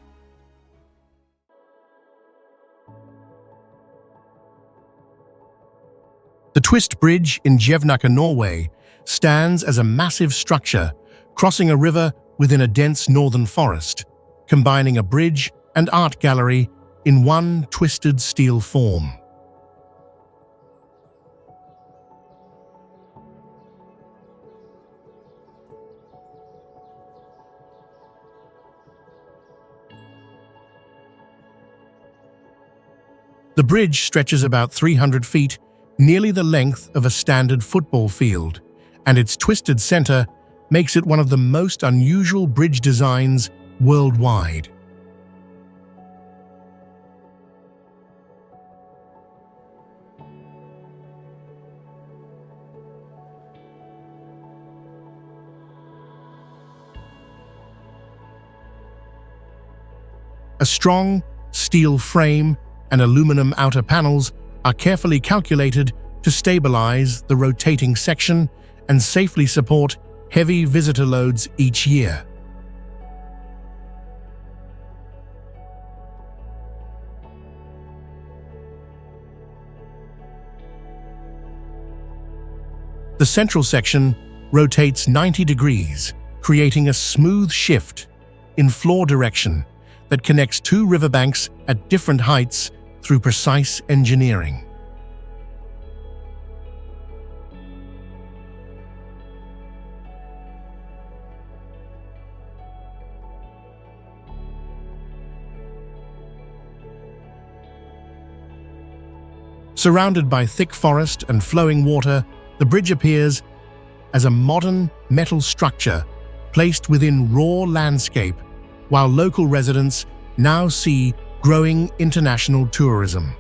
The Twist Bridge in Jevnaker, Norway, stands as a massive structure crossing a river within a dense northern forest, combining a bridge and art gallery in one twisted steel form. The bridge stretches about 300 feet, nearly the length of a standard football field, and its twisted center makes it one of the most unusual bridge designs worldwide. A strong steel frame and aluminum outer panels are carefully calculated to stabilize the rotating section and safely support heavy visitor loads each year. The central section rotates 90 degrees, creating a smooth shift in floor direction that connects two riverbanks at different heights through precise engineering. Surrounded by thick forest and flowing water, the bridge appears as a modern metal structure placed within raw landscape, while local residents now see growing international tourism.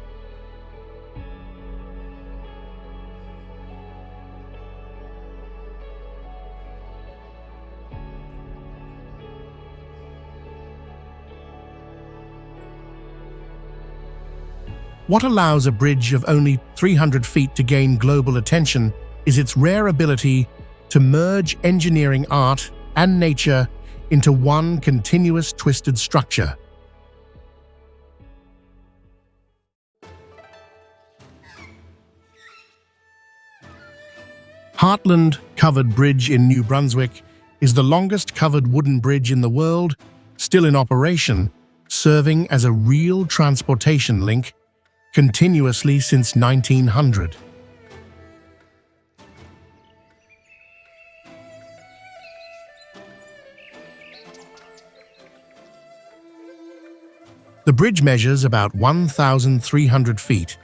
What allows a bridge of only 300 feet to gain global attention is its rare ability to merge engineering art and nature into one continuous twisted structure. Heartland Covered Bridge in New Brunswick is the longest covered wooden bridge in the world, still in operation, serving as a real transportation link continuously since 1900. The bridge measures about 1,300 feet,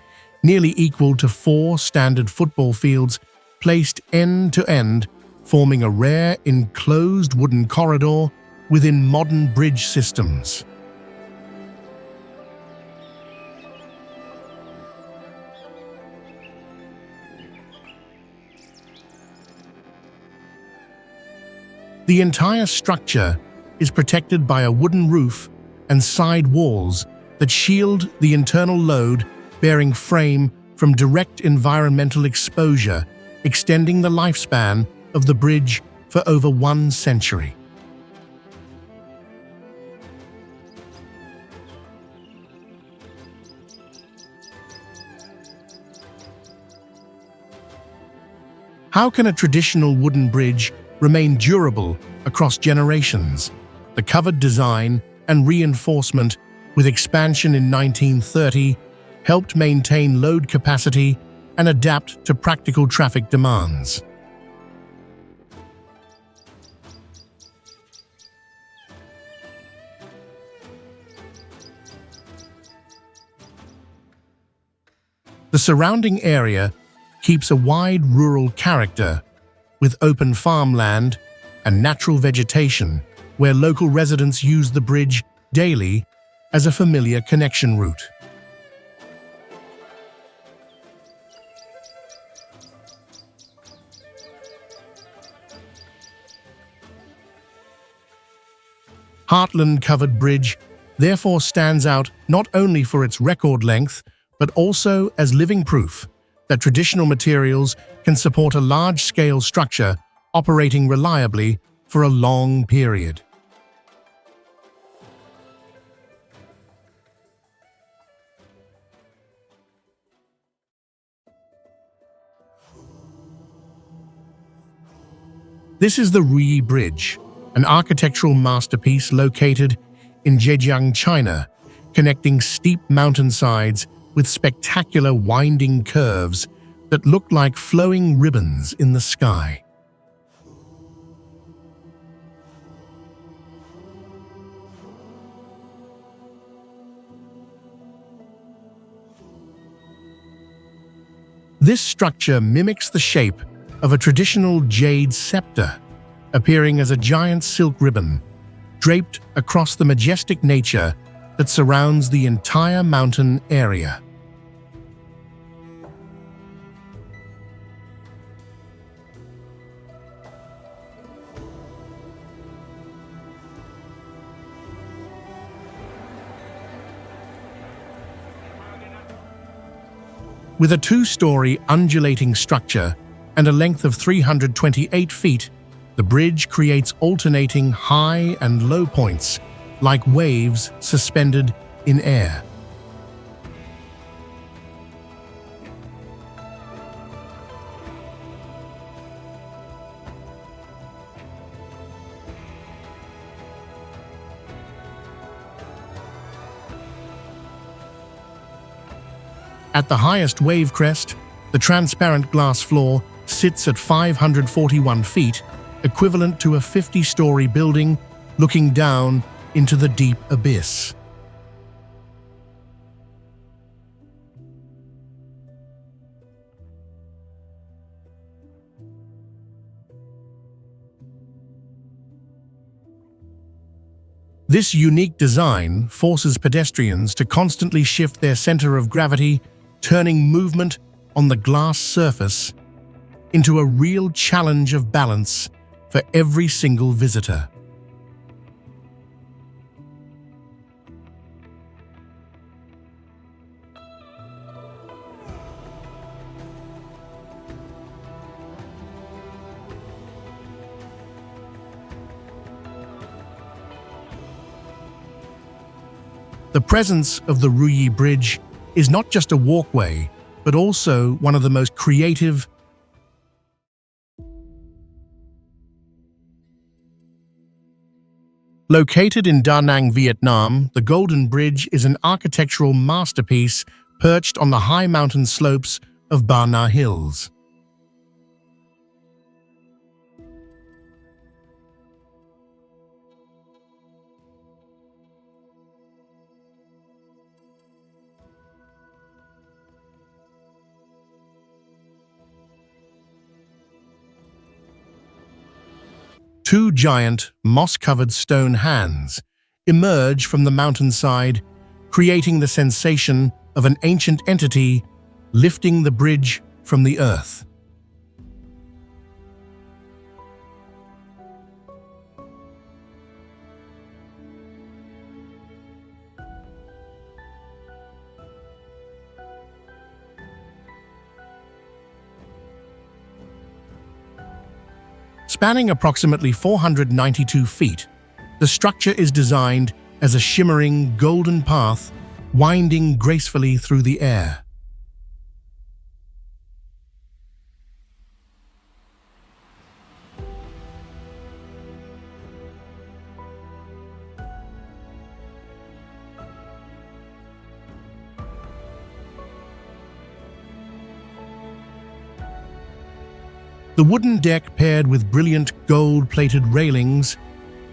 nearly equal to 4 standard football fields placed end to end, forming a rare enclosed wooden corridor within modern bridge systems. The entire structure is protected by a wooden roof and side walls that shield the internal load-bearing frame from direct environmental exposure, extending the lifespan of the bridge for over 1 century. How can a traditional wooden bridge remain durable across generations? The covered design and reinforcement with expansion in 1930 helped maintain load capacity and adapt to practical traffic demands. The surrounding area keeps a wide rural character, with open farmland and natural vegetation where local residents use the bridge daily as a familiar connection route. Heartland Covered Bridge therefore stands out not only for its record length, but also as living proof that traditional materials can support a large-scale structure operating reliably for a long period. This is the Ruyi Bridge, an architectural masterpiece located in Zhejiang, China, connecting steep mountainsides with spectacular winding curves that look like flowing ribbons in the sky. This structure mimics the shape of a traditional jade scepter, appearing as a giant silk ribbon draped across the majestic nature that surrounds the entire mountain area. With a 2-story undulating structure and a length of 328 feet, the bridge creates alternating high and low points, like waves suspended in air. At the highest wave crest, the transparent glass floor sits at 541 feet, equivalent to a 50-story building looking down into the deep abyss. This unique design forces pedestrians to constantly shift their center of gravity, turning movement on the glass surface into a real challenge of balance for every single visitor. The presence of the Ruyi Bridge is not just a walkway, but also one of the most creative. Located in Da Nang, Vietnam, the Golden Bridge is an architectural masterpiece perched on the high mountain slopes of Ba Na Hills. Two giant, moss-covered stone hands emerge from the mountainside, creating the sensation of an ancient entity lifting the bridge from the earth. Spanning approximately 492 feet, the structure is designed as a shimmering golden path winding gracefully through the air. The wooden deck, paired with brilliant gold-plated railings,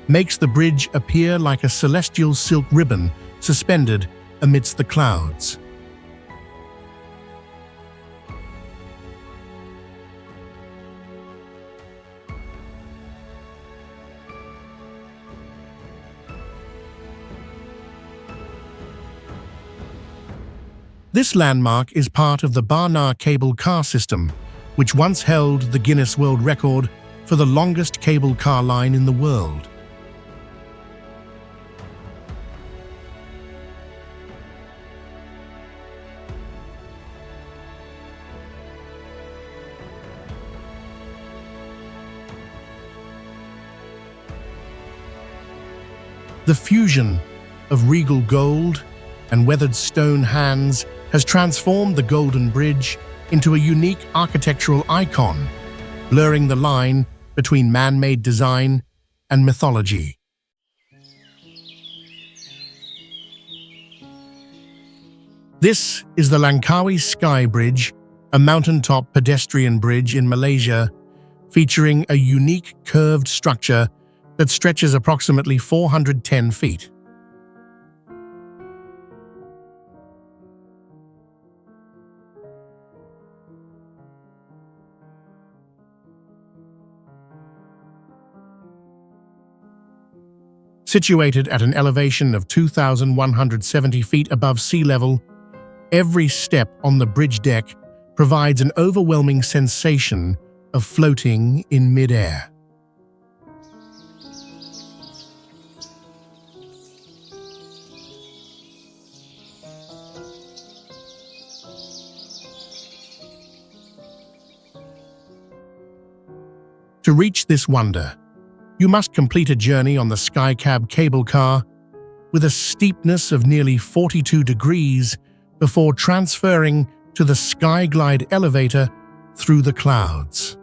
makes the bridge appear like a celestial silk ribbon suspended amidst the clouds. This landmark is part of the Barnard cable car system, which once held the Guinness World Record for the longest cable car line in the world. The fusion of regal gold and weathered stone hands has transformed the Golden Bridge into a unique architectural icon, blurring the line between man-made design and mythology. This is the Langkawi Sky Bridge, a mountaintop pedestrian bridge in Malaysia, featuring a unique curved structure that stretches approximately 410 feet. Situated at an elevation of 2,170 feet above sea level, every step on the bridge deck provides an overwhelming sensation of floating in mid-air. To reach this wonder, you must complete a journey on the SkyCab cable car with a steepness of nearly 42 degrees before transferring to the Skyglide elevator through the clouds.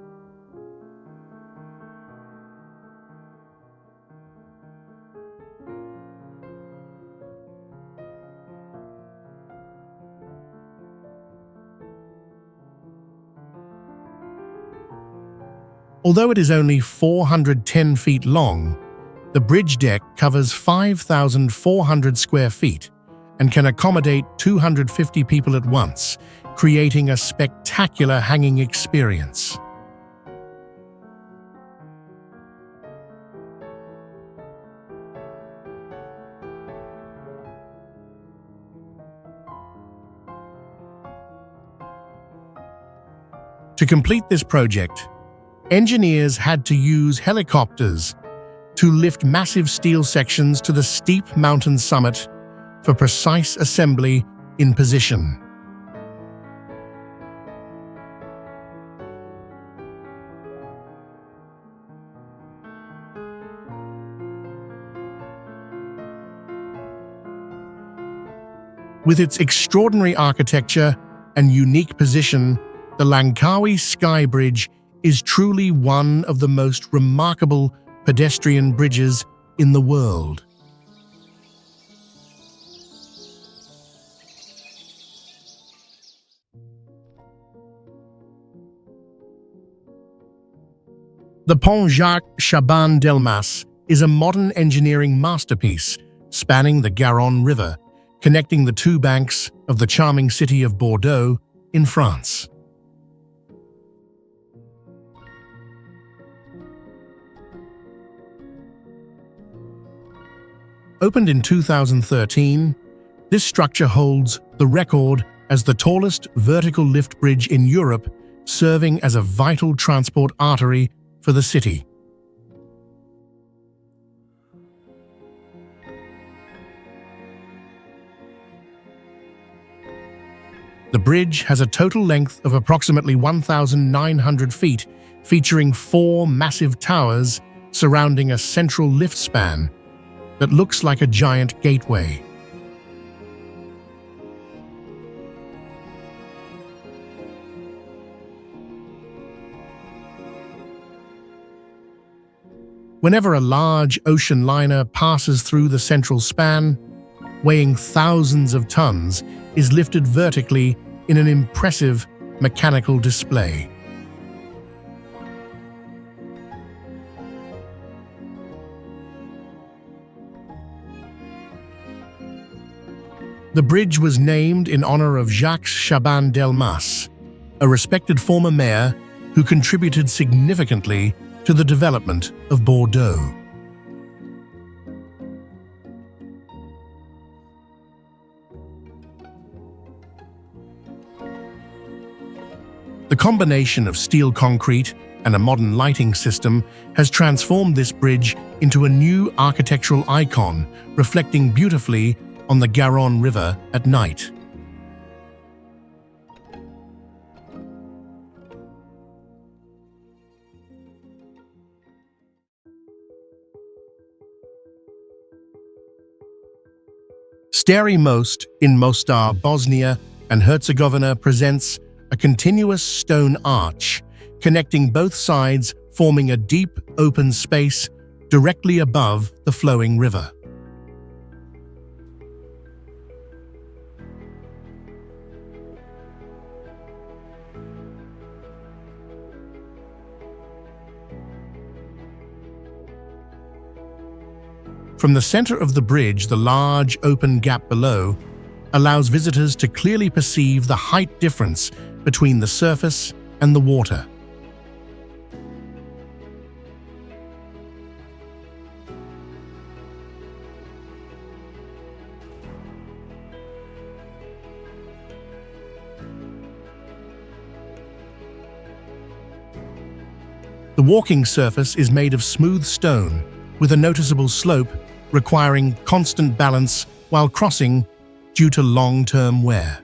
Although it is only 410 feet long, the bridge deck covers 5,400 square feet and can accommodate 250 people at once, creating a spectacular hanging experience. To complete this project, engineers had to use helicopters to lift massive steel sections to the steep mountain summit for precise assembly in position. With its extraordinary architecture and unique position, the Langkawi Sky Bridge is truly one of the most remarkable pedestrian bridges in the world. The Pont Jacques Chaban Delmas is a modern engineering masterpiece spanning the Garonne River, connecting the two banks of the charming city of Bordeaux in France. Opened in 2013, this structure holds the record as the tallest vertical lift bridge in Europe, serving as a vital transport artery for the city. The bridge has a total length of approximately 1,900 feet, featuring 4 massive towers surrounding a central lift span that looks like a giant gateway. Whenever a large ocean liner passes through the central span, weighing thousands of tons, is lifted vertically in an impressive mechanical display. The bridge was named in honor of Jacques Chaban-Delmas, a respected former mayor who contributed significantly to the development of Bordeaux. The combination of steel concrete and a modern lighting system has transformed this bridge into a new architectural icon, reflecting beautifully on the Garonne River at night. Stari Most in Mostar, Bosnia and Herzegovina presents a continuous stone arch connecting both sides, forming a deep, open space directly above the flowing river. From the center of the bridge, the large open gap below allows visitors to clearly perceive the height difference between the surface and the water. The walking surface is made of smooth stone with a noticeable slope, requiring constant balance while crossing due to long-term wear.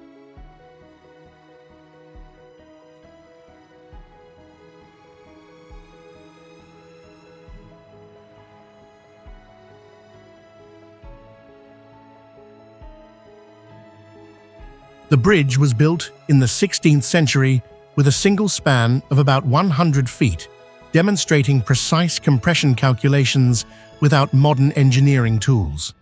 The bridge was built in the 16th century with a single span of about 100 feet, demonstrating precise compression calculations without modern engineering tools.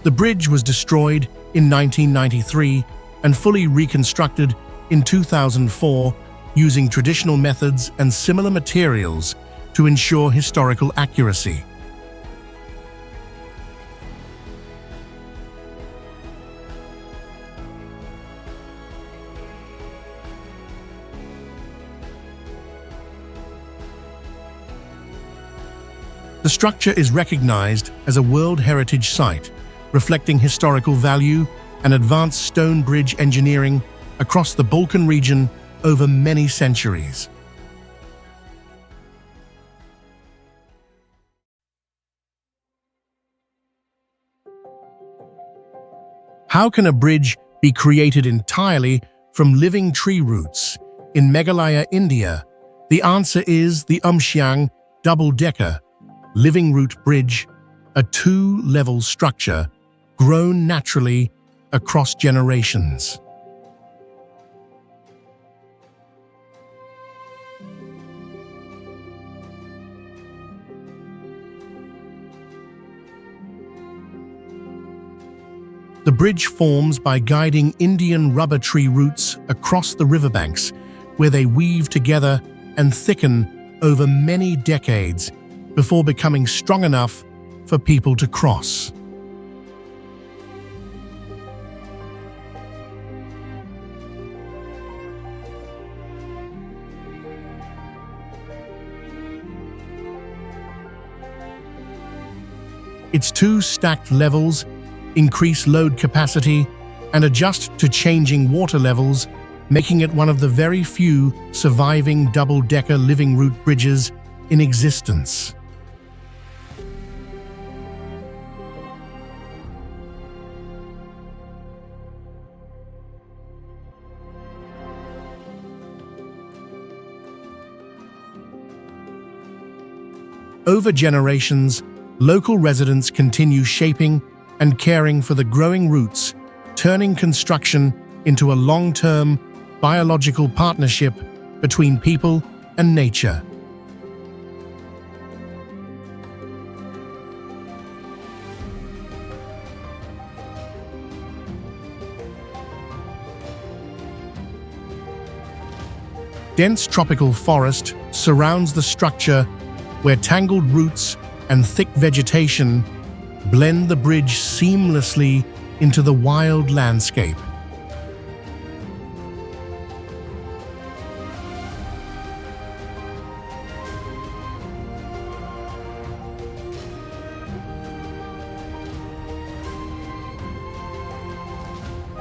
The bridge was destroyed in 1993 and fully reconstructed in 2004 using traditional methods and similar materials to ensure historical accuracy. The structure is recognized as a World Heritage Site, reflecting historical value and advanced stone bridge engineering across the Balkan region over many centuries. How can a bridge be created entirely from living tree roots? In Meghalaya, India, the answer is the Umshyang double-decker living root bridge, a 2-level structure grown naturally across generations. The bridge forms by guiding Indian rubber tree roots across the riverbanks, where they weave together and thicken over many decades before becoming strong enough for people to cross. Its two stacked levels increase load capacity and adjust to changing water levels, making it one of the very few surviving double-decker living root bridges in existence. Over generations, local residents continue shaping and caring for the growing roots, turning construction into a long-term, biological partnership between people and nature. Dense tropical forest surrounds the structure, where tangled roots and thick vegetation blend the bridge seamlessly into the wild landscape.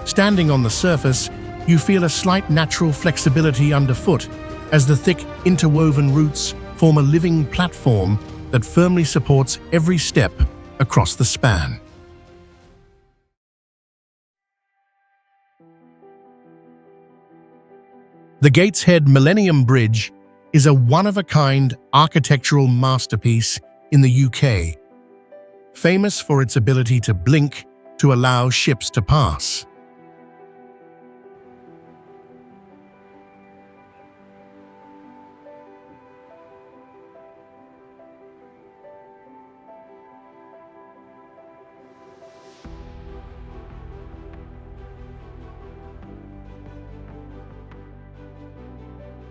Standing on the surface, you feel a slight natural flexibility underfoot as the thick, interwoven roots form a living platform that firmly supports every step across the span. The Gateshead Millennium Bridge is a one-of-a-kind architectural masterpiece in the UK, famous for its ability to blink to allow ships to pass.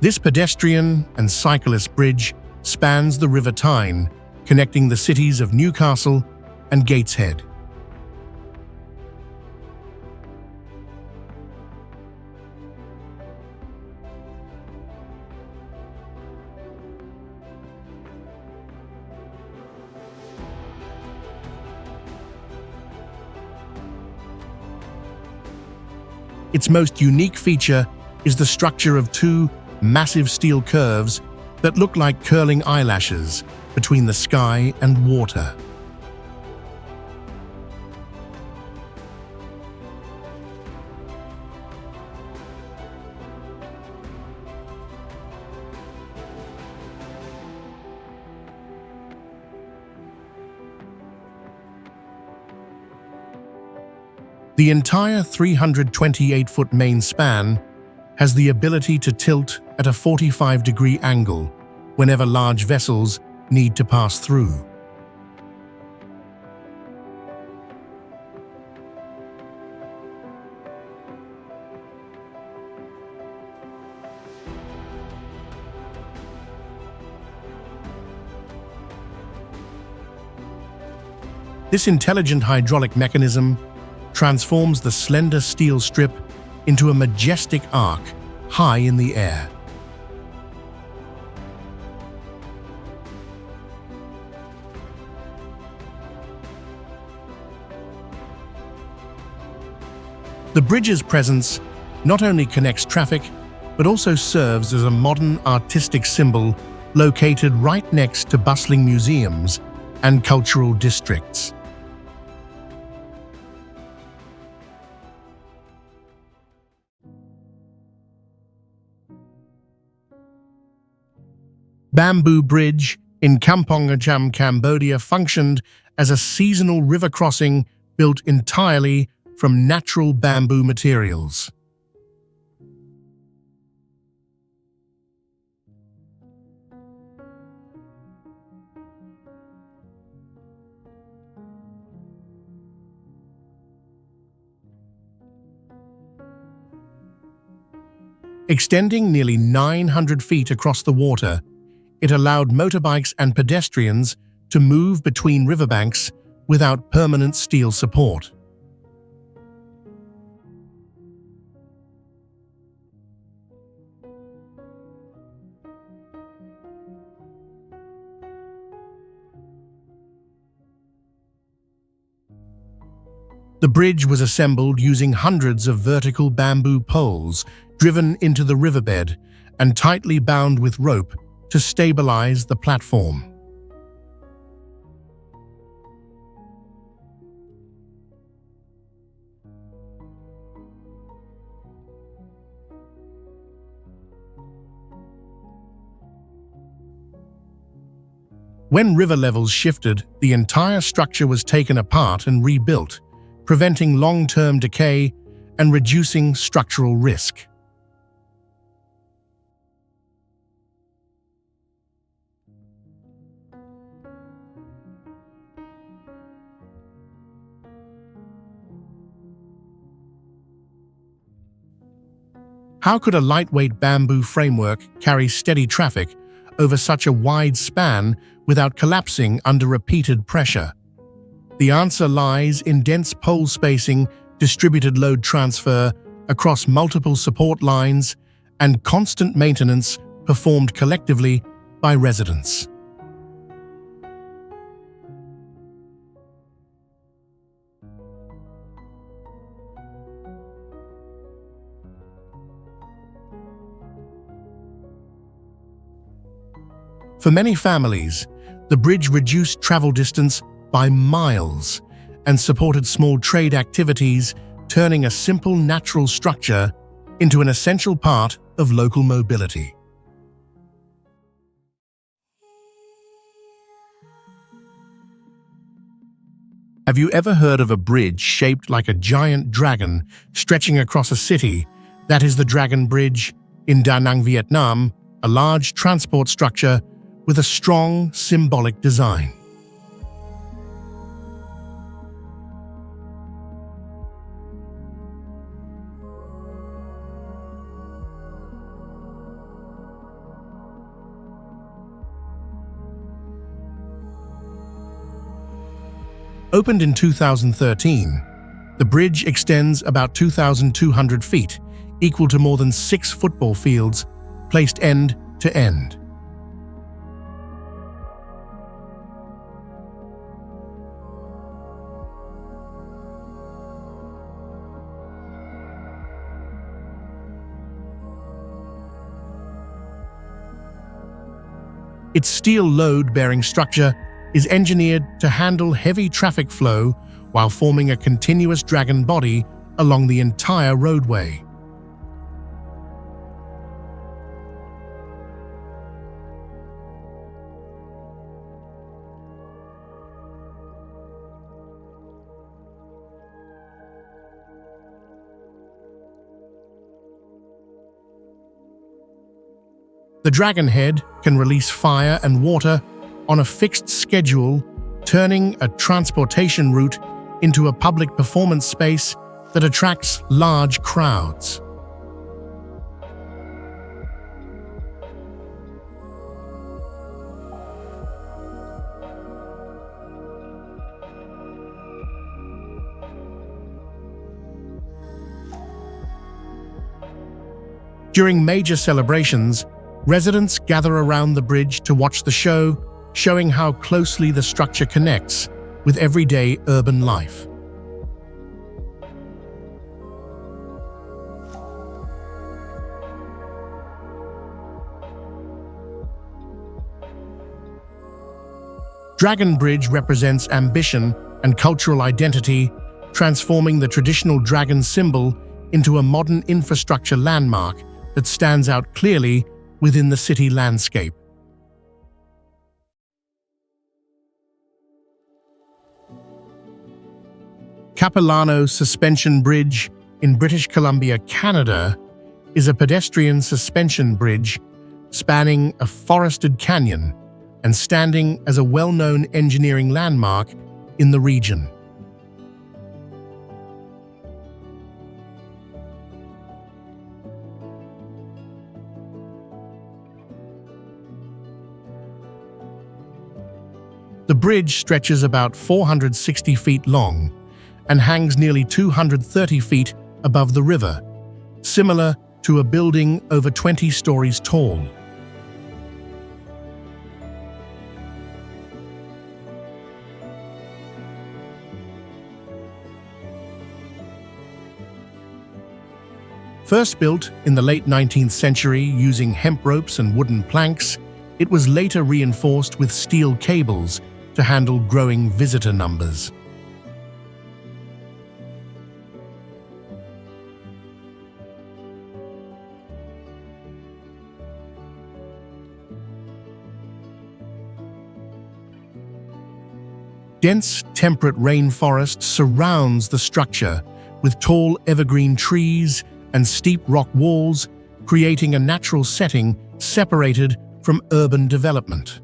This pedestrian and cyclist bridge spans the River Tyne, connecting the cities of Newcastle and Gateshead. Its most unique feature is the structure of two massive steel curves that look like curling eyelashes between the sky and water. The entire 328-foot main span has the ability to tilt at a 45-degree angle whenever large vessels need to pass through. This intelligent hydraulic mechanism transforms the slender steel strip into a majestic arc high in the air. The bridge's presence not only connects traffic, but also serves as a modern artistic symbol located right next to bustling museums and cultural districts. Bamboo Bridge in Kampong Ajam, Cambodia functioned as a seasonal river crossing built entirely from natural bamboo materials. Extending nearly 900 feet across the water, it allowed motorbikes and pedestrians to move between riverbanks without permanent steel support. The bridge was assembled using hundreds of vertical bamboo poles driven into the riverbed and tightly bound with rope to stabilize the platform. When river levels shifted, the entire structure was taken apart and rebuilt, preventing long-term decay and reducing structural risk. How could a lightweight bamboo framework carry steady traffic over such a wide span without collapsing under repeated pressure? The answer lies in dense pole spacing, distributed load transfer across multiple support lines, and constant maintenance performed collectively by residents. For many families, the bridge reduced travel distance by miles and supported small trade activities, turning a simple natural structure into an essential part of local mobility. Have you ever heard of a bridge shaped like a giant dragon stretching across a city? That is the Dragon Bridge in Da Nang, Vietnam, a large transport structure with a strong symbolic design. Opened in 2013, the bridge extends about 2,200 feet, equal to more than 6 football fields, placed end to end. Its steel load-bearing structure is engineered to handle heavy traffic flow while forming a continuous dragon body along the entire roadway. The dragon head can release fire and water on a fixed schedule, turning a transportation route into a public performance space that attracts large crowds. During major celebrations, residents gather around the bridge to watch the show, showing how closely the structure connects with everyday urban life. Dragon Bridge represents ambition and cultural identity, transforming the traditional dragon symbol into a modern infrastructure landmark that stands out clearly within the city landscape. Capilano Suspension Bridge in British Columbia, Canada, is a pedestrian suspension bridge spanning a forested canyon and standing as a well-known engineering landmark in the region. The bridge stretches about 460 feet long and hangs nearly 230 feet above the river, similar to a building over 20 stories tall. First built in the late 19th century using hemp ropes and wooden planks, it was later reinforced with steel cables to handle growing visitor numbers. Dense, temperate rainforest surrounds the structure with tall evergreen trees and steep rock walls, creating a natural setting separated from urban development.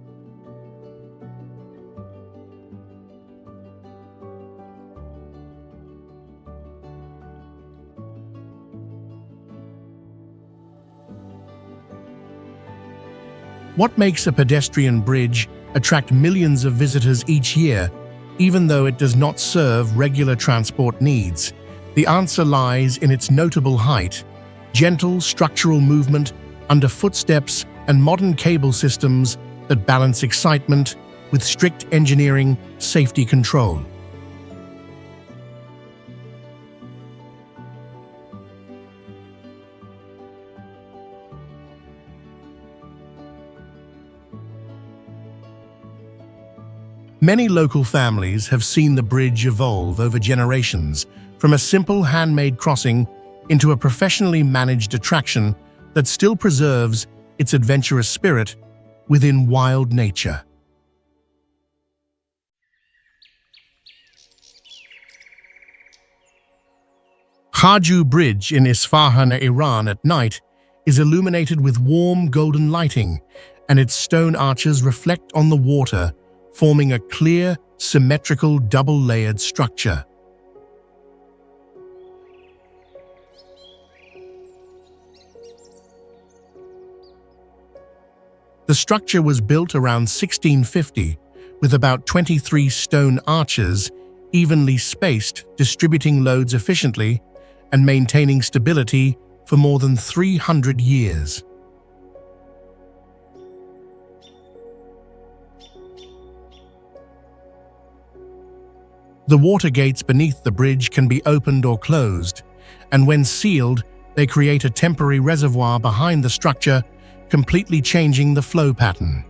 What makes a pedestrian bridge attract millions of visitors each year, even though it does not serve regular transport needs? The answer lies in its notable height, gentle structural movement under footsteps, and modern cable systems that balance excitement with strict engineering safety control. Many local families have seen the bridge evolve over generations, from a simple handmade crossing into a professionally managed attraction that still preserves its adventurous spirit within wild nature. Haju Bridge in Isfahan, Iran at night is illuminated with warm golden lighting, and its stone arches reflect on the water, forming a clear, symmetrical double-layered structure. The structure was built around 1650, with about 23 stone arches evenly spaced, distributing loads efficiently and maintaining stability for more than 300 years. The water gates beneath the bridge can be opened or closed, and when sealed, they create a temporary reservoir behind the structure, completely changing the flow pattern.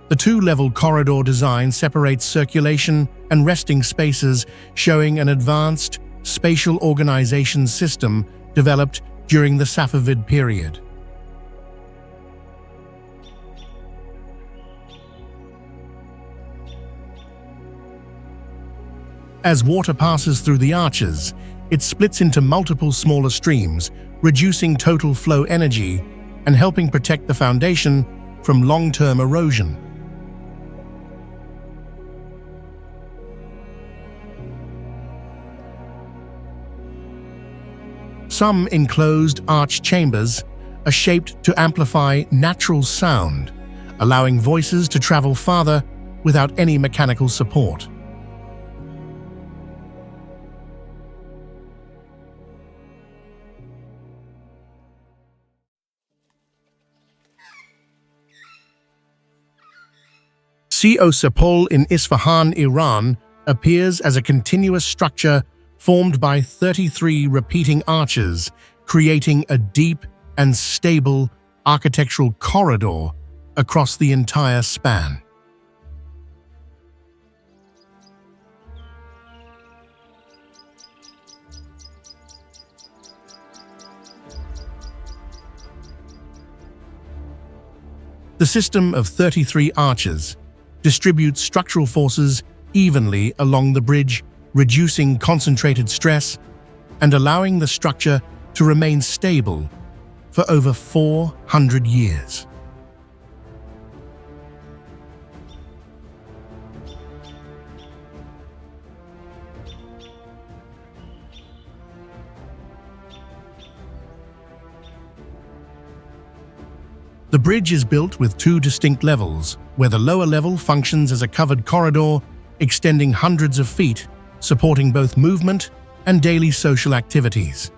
The two-level corridor design separates circulation and resting spaces, showing an advanced spatial organization system developed during the Safavid period. As water passes through the arches, it splits into multiple smaller streams, reducing total flow energy and helping protect the foundation from long-term erosion. Some enclosed arch chambers are shaped to amplify natural sound, allowing voices to travel farther without any mechanical support. Sapol in Isfahan, Iran, appears as a continuous structure formed by 33 repeating arches, creating a deep and stable architectural corridor across the entire span. The system of 33 arches distributes structural forces evenly along the bridge, reducing concentrated stress and allowing the structure to remain stable for over 400 years. The bridge is built with two distinct levels, where the lower level functions as a covered corridor extending hundreds of feet, supporting both movement and daily social activities.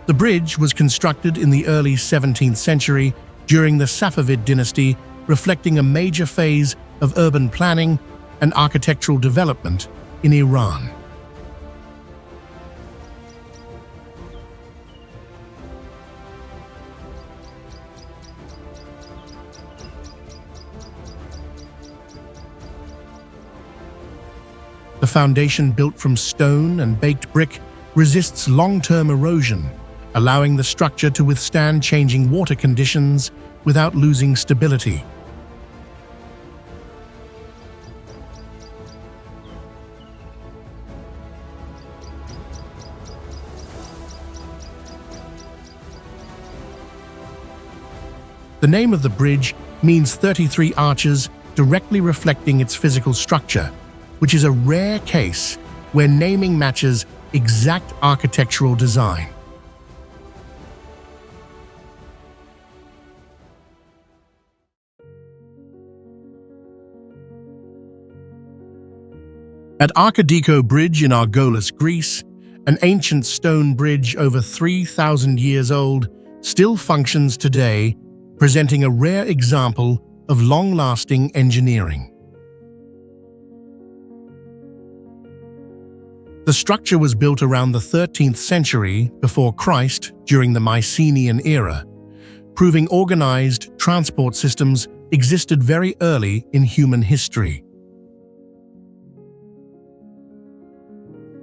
The bridge was constructed in the early 17th century during the Safavid dynasty, reflecting a major phase of urban planning and architectural development in Iran. The foundation, built from stone and baked brick, resists long-term erosion, allowing the structure to withstand changing water conditions without losing stability. The name of the bridge means 33 arches, directly reflecting its physical structure, which is a rare case where naming matches exact architectural design. At Archidiko Bridge in Argolis, Greece, an ancient stone bridge over 3,000 years old still functions today, presenting a rare example of long-lasting engineering. The structure was built around the 13th century before Christ during the Mycenaean era, proving organized transport systems existed very early in human history.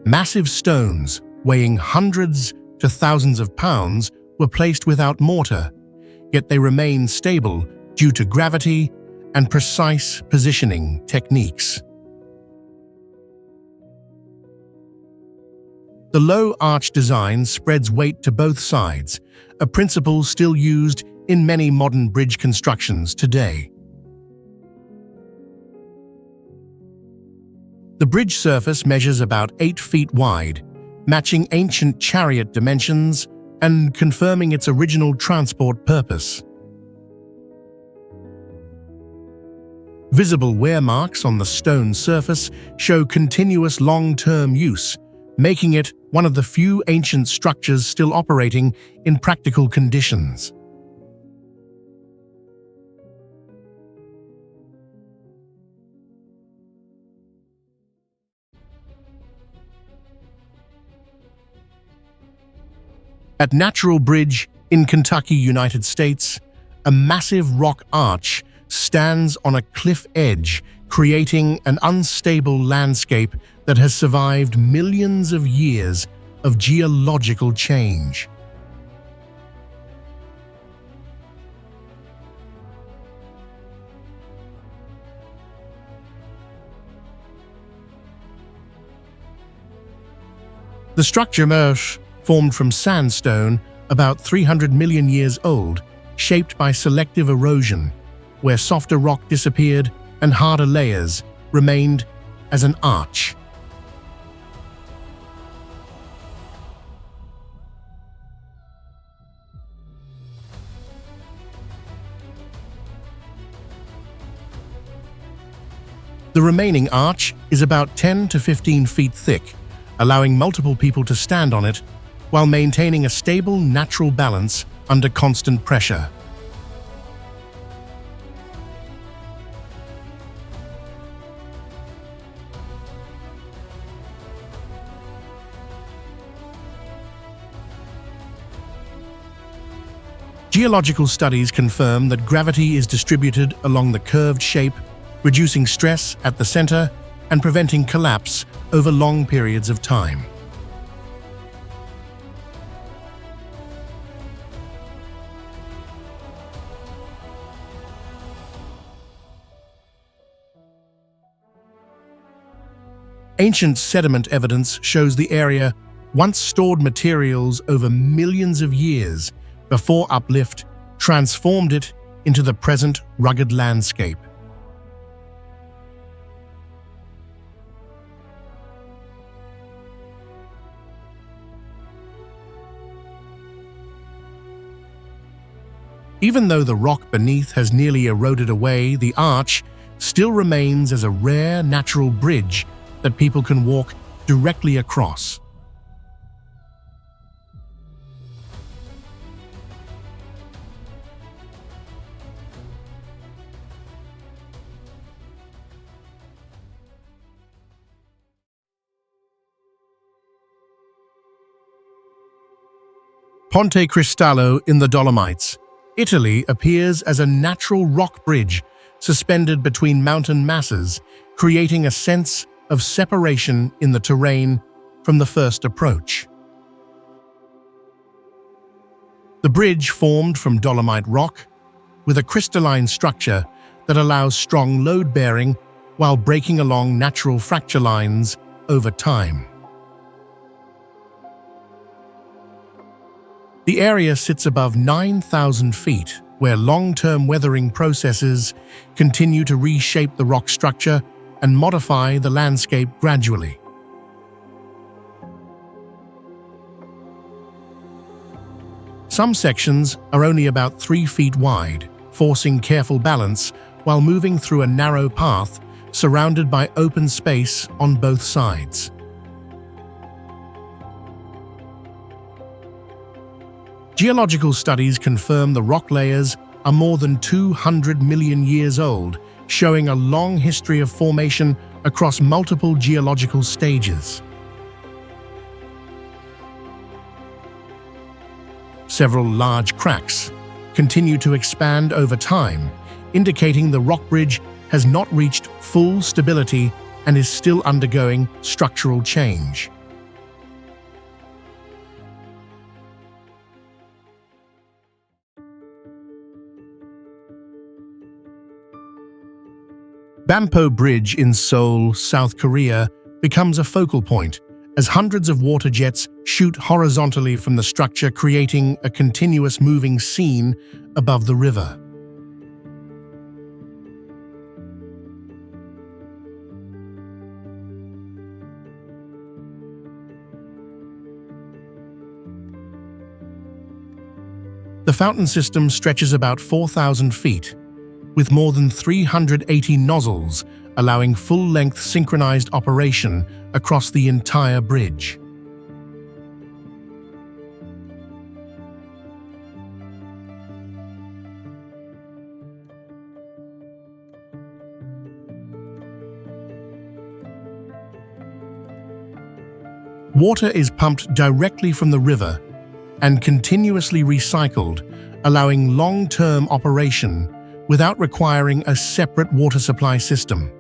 Massive stones, weighing hundreds to thousands of pounds, were placed without mortar, yet they remain stable due to gravity and precise positioning techniques. The low arch design spreads weight to both sides, a principle still used in many modern bridge constructions today. The bridge surface measures about 8 feet wide, matching ancient chariot dimensions and confirming its original transport purpose. Visible wear marks on the stone surface show continuous long-term use, making it one of the few ancient structures still operating in practical conditions. At Natural Bridge in Kentucky, United States, a massive rock arch stands on a cliff edge, creating an unstable landscape that has survived millions of years of geological change. The structure formed from sandstone about 300 million years old, shaped by selective erosion, where softer rock disappeared and harder layers remained as an arch. The remaining arch is about 10 to 15 feet thick, allowing multiple people to stand on it while maintaining a stable, natural balance under constant pressure. Geological studies confirm that gravity is distributed along the curved shape, reducing stress at the center and preventing collapse over long periods of time. Ancient sediment evidence shows the area once stored materials over millions of years before uplift transformed it into the present rugged landscape. Even though the rock beneath has nearly eroded away, the arch still remains as a rare natural bridge that people can walk directly across. Ponte Cristallo in the Dolomites, Italy appears as a natural rock bridge suspended between mountain masses, creating a sense of separation in the terrain from the first approach. The bridge formed from dolomite rock, with a crystalline structure that allows strong load bearing while breaking along natural fracture lines over time. The area sits above 9,000 feet, where long-term weathering processes continue to reshape the rock structure and modify the landscape gradually. Some sections are only about 3 feet wide, forcing careful balance while moving through a narrow path surrounded by open space on both sides. Geological studies confirm the rock layers are more than 200 million years old, showing a long history of formation across multiple geological stages. Several large cracks continue to expand over time, indicating the rock bridge has not reached full stability and is still undergoing structural change. Bampo Bridge in Seoul, South Korea, becomes a focal point as hundreds of water jets shoot horizontally from the structure, creating a continuous moving scene above the river. The fountain system stretches about 4,000 feet, with more than 380 nozzles, allowing full-length synchronized operation across the entire bridge. Water is pumped directly from the river and continuously recycled, allowing long-term operation without requiring a separate water supply system.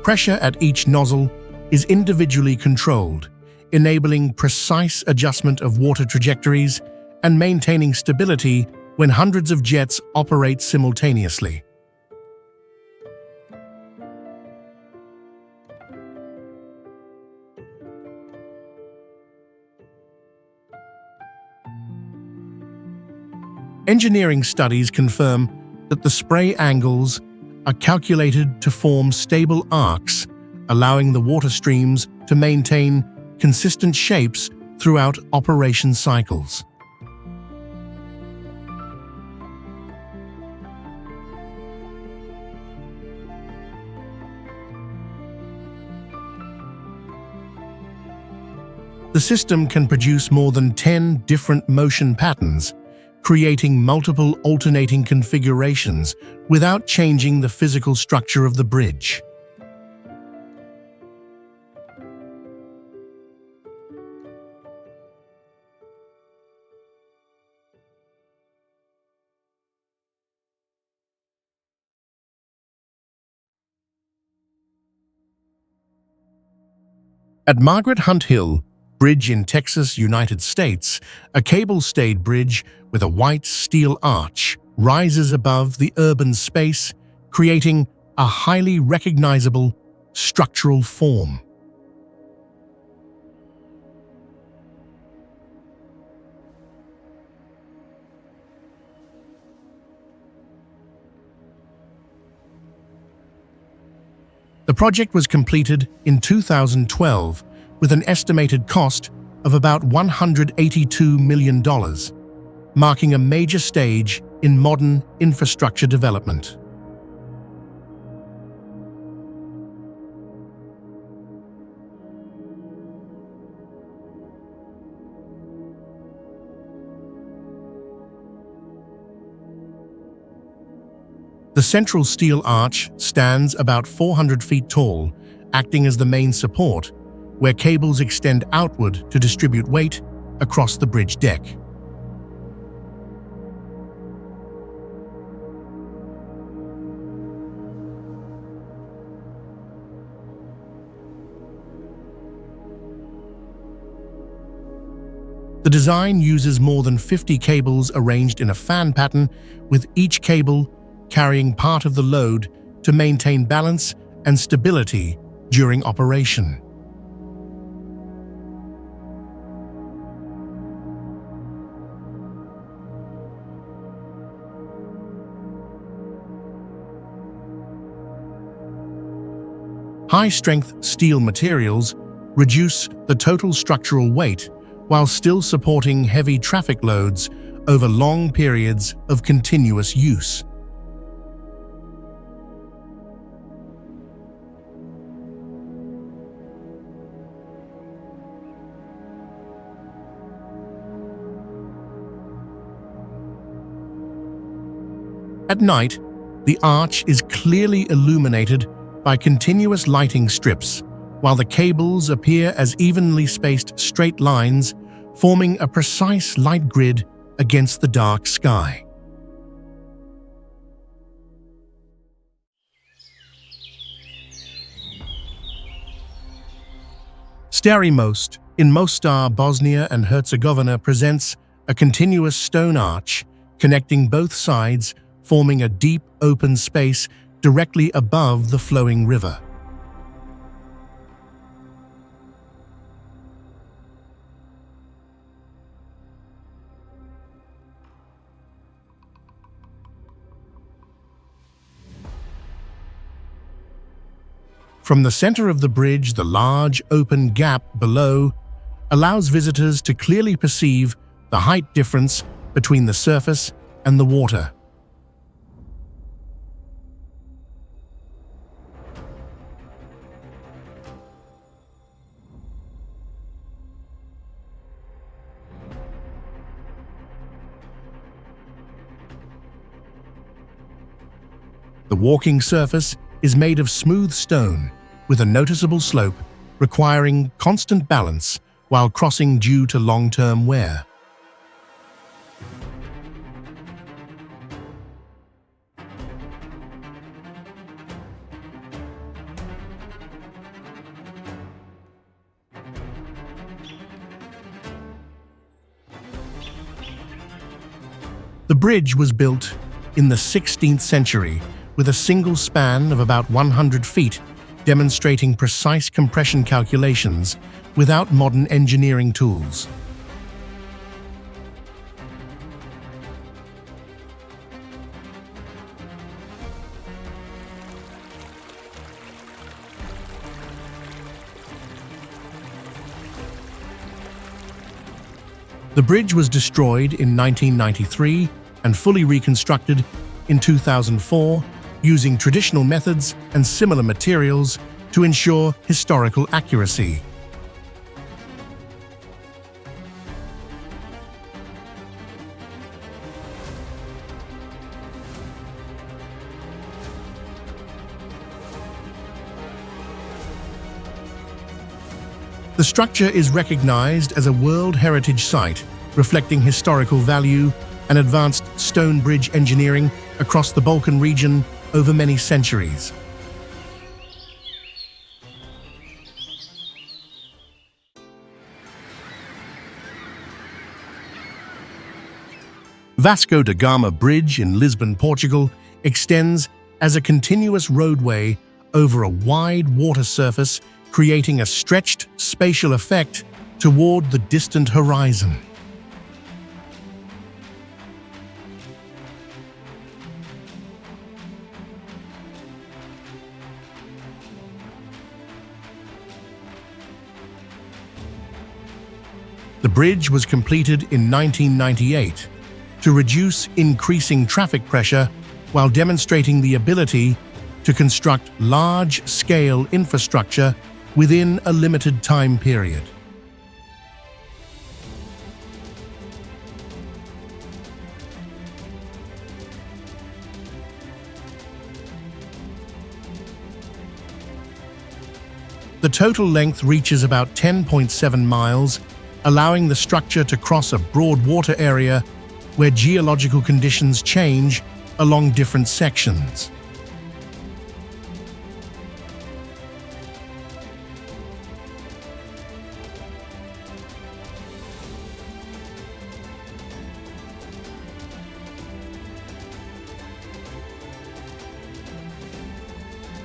Pressure at each nozzle is individually controlled, enabling precise adjustment of water trajectories and maintaining stability when hundreds of jets operate simultaneously. Engineering studies confirm that the spray angles are calculated to form stable arcs, allowing the water streams to maintain consistent shapes throughout operation cycles. The system can produce more than 10 different motion patterns, creating multiple alternating configurations without changing the physical structure of the bridge. At Margaret Hunt Hill Bridge in Texas, United States, a cable-stayed bridge with a white steel arch rises above the urban space, creating a highly recognizable structural form. The project was completed in 2012 with an estimated cost of about $182 million, marking a major stage in modern infrastructure development. The central steel arch stands about 400 feet tall, acting as the main support, where cables extend outward to distribute weight across the bridge deck. The design uses more than 50 cables arranged in a fan pattern, with each cable carrying part of the load to maintain balance and stability during operation. High-strength steel materials reduce the total structural weight while still supporting heavy traffic loads over long periods of continuous use. At night, the arch is clearly illuminated by continuous lighting strips, while the cables appear as evenly spaced straight lines, forming a precise light grid against the dark sky. Stari Most in Mostar, Bosnia and Herzegovina presents a continuous stone arch connecting both sides, forming a deep open space directly above the flowing river. From the center of the bridge, the large open gap below allows visitors to clearly perceive the height difference between the surface and the water. The walking surface is made of smooth stone, with a noticeable slope requiring constant balance while crossing due to long-term wear. The bridge was built in the 16th century with a single span of about 100 feet, demonstrating precise compression calculations without modern engineering tools. The bridge was destroyed in 1993 and fully reconstructed in 2004 using traditional methods and similar materials to ensure historical accuracy. The structure is recognized as a World Heritage Site, reflecting historical value and advanced stone bridge engineering across the Balkan region over many centuries. Vasco da Gama Bridge in Lisbon, Portugal, extends as a continuous roadway over a wide water surface, creating a stretched spatial effect toward the distant horizon. The bridge was completed in 1998 to reduce increasing traffic pressure while demonstrating the ability to construct large-scale infrastructure within a limited time period. The total length reaches about 10.7 miles, allowing the structure to cross a broad water area where geological conditions change along different sections.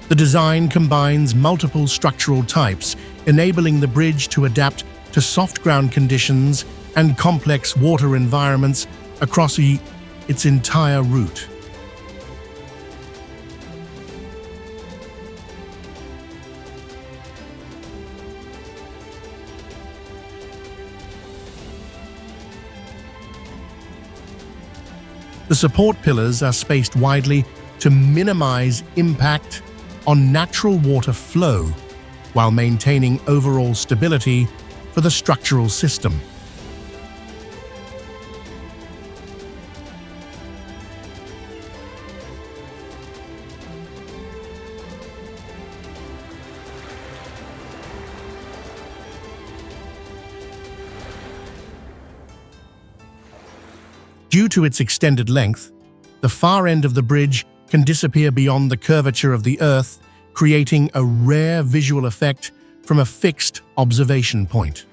The design combines multiple structural types, enabling the bridge to adapt to soft ground conditions and complex water environments across its entire route. The support pillars are spaced widely to minimize impact on natural water flow while maintaining overall stability for the structural system. Due to its extended length, the far end of the bridge can disappear beyond the curvature of the Earth, creating a rare visual effect from a fixed observation point.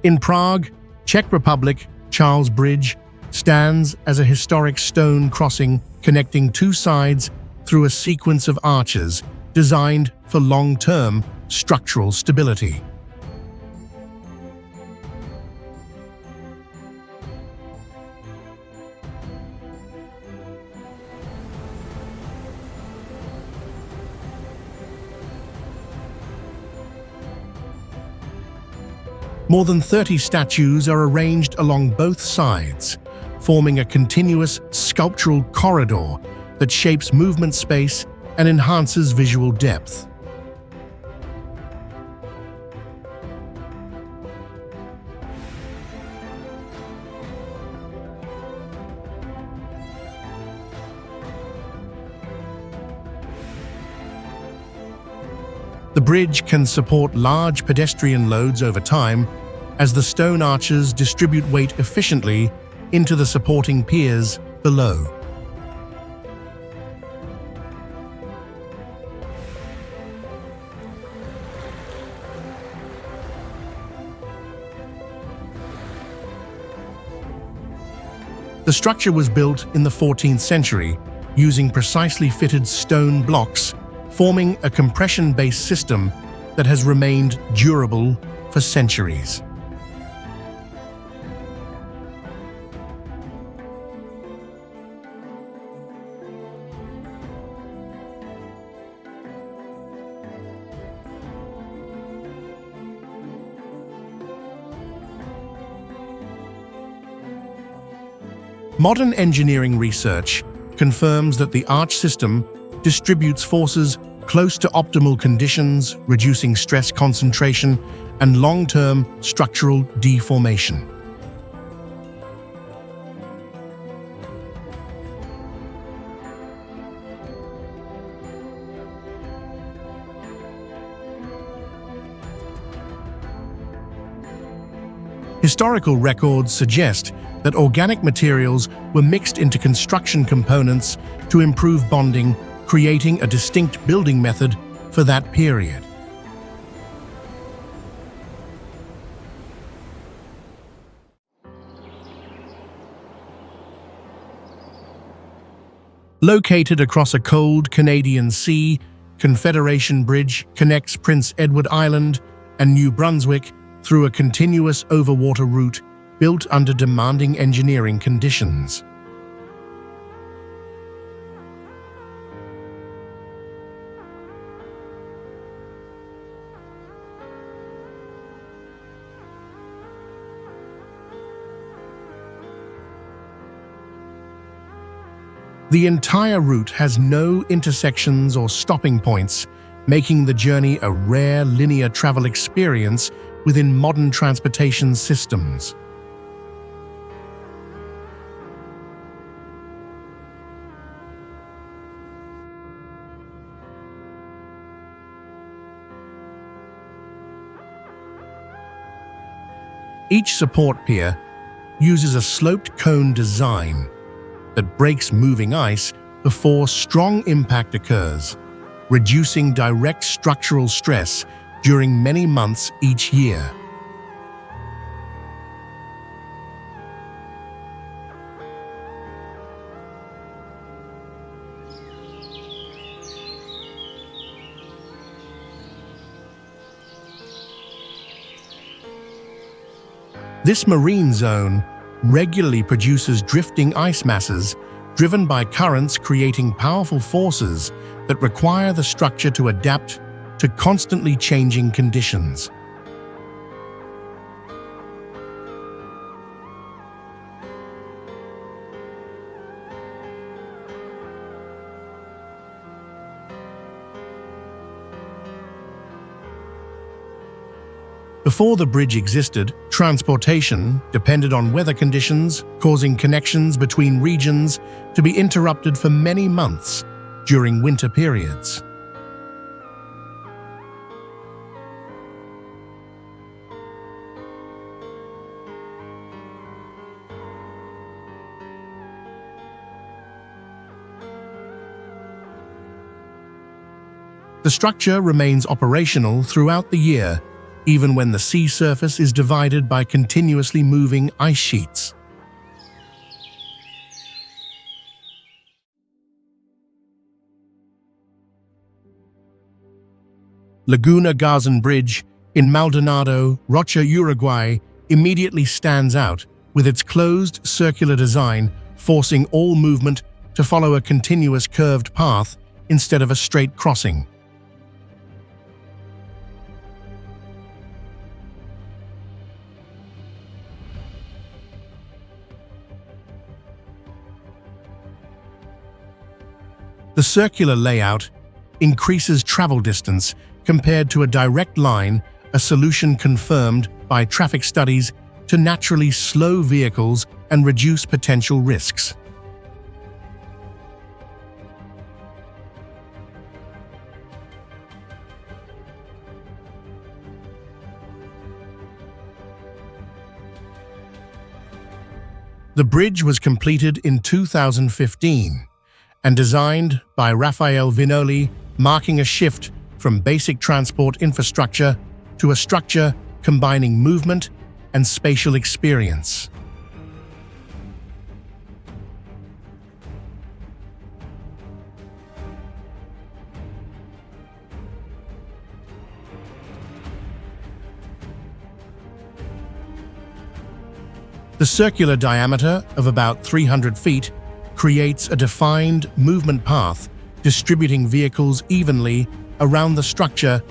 In Prague, Czech Republic, Charles Bridge stands as a historic stone crossing connecting two sides through a sequence of arches designed for long-term structural stability. More than 30 statues are arranged along both sides, forming a continuous sculptural corridor that shapes movement space and enhances visual depth. The bridge can support large pedestrian loads over time as the stone arches distribute weight efficiently into the supporting piers below. The structure was built in the 14th century using precisely fitted stone blocks, forming a compression-based system that has remained durable for centuries. Modern engineering research confirms that the arch system distributes forces close to optimal conditions, reducing stress concentration and long-term structural deformation. Historical records suggest that organic materials were mixed into construction components to improve bonding, creating a distinct building method for that period. Located across a cold Canadian sea, Confederation Bridge connects Prince Edward Island and New Brunswick through a continuous overwater route built under demanding engineering conditions. The entire route has no intersections or stopping points, making the journey a rare linear travel experience within modern transportation systems. Each support pier uses a sloped cone design that breaks moving ice before strong impact occurs, reducing direct structural stress during many months each year. This marine zone regularly produces drifting ice masses driven by currents creating powerful forces that require the structure to adapt to constantly changing conditions. Before the bridge existed, transportation depended on weather conditions, causing connections between regions to be interrupted for many months during winter periods. The structure remains operational throughout the year, even when the sea surface is divided by continuously moving ice sheets. Laguna Garzen Bridge in Maldonado, Rocha, Uruguay, immediately stands out with its closed circular design, forcing all movement to follow a continuous curved path instead of a straight crossing. The circular layout increases travel distance compared to a direct line, a solution confirmed by traffic studies to naturally slow vehicles and reduce potential risks. The bridge was completed in 2015 and designed by Rafael Vinoli, marking a shift from basic transport infrastructure to a structure combining movement and spatial experience. The circular diameter of about 300 feet creates a defined movement path, distributing vehicles evenly around the structure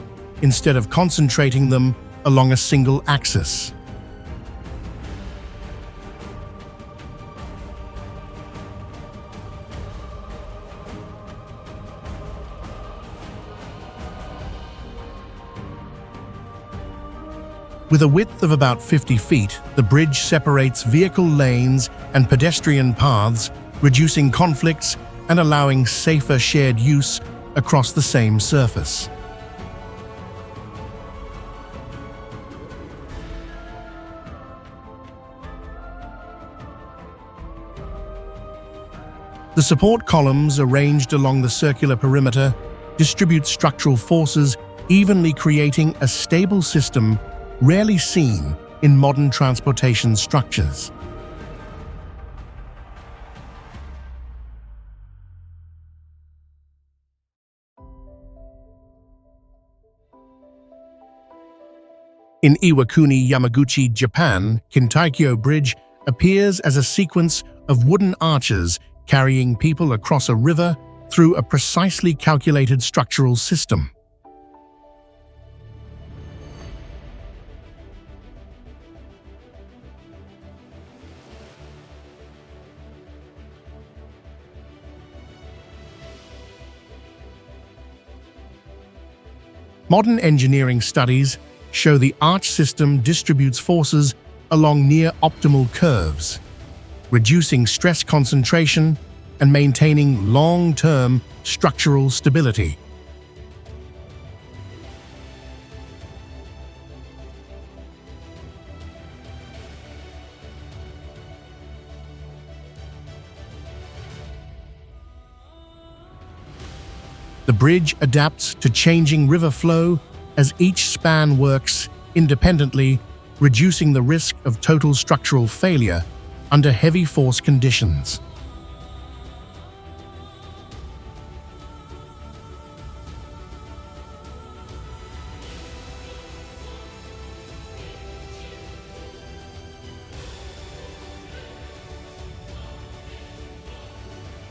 instead of concentrating them along a single axis. With a width of about 50 feet, the bridge separates vehicle lanes and pedestrian paths, reducing conflicts and allowing safer shared use across the same surface. The support columns arranged along the circular perimeter distribute structural forces evenly, creating a stable system rarely seen in modern transportation structures. In Iwakuni, Yamaguchi, Japan, Kintaikyo Bridge appears as a sequence of wooden arches carrying people across a river through a precisely calculated structural system. Modern engineering studies show the arch system distributes forces along near-optimal curves, reducing stress concentration and maintaining long-term structural stability. The bridge adapts to changing river flow as each span works independently, reducing the risk of total structural failure under heavy force conditions.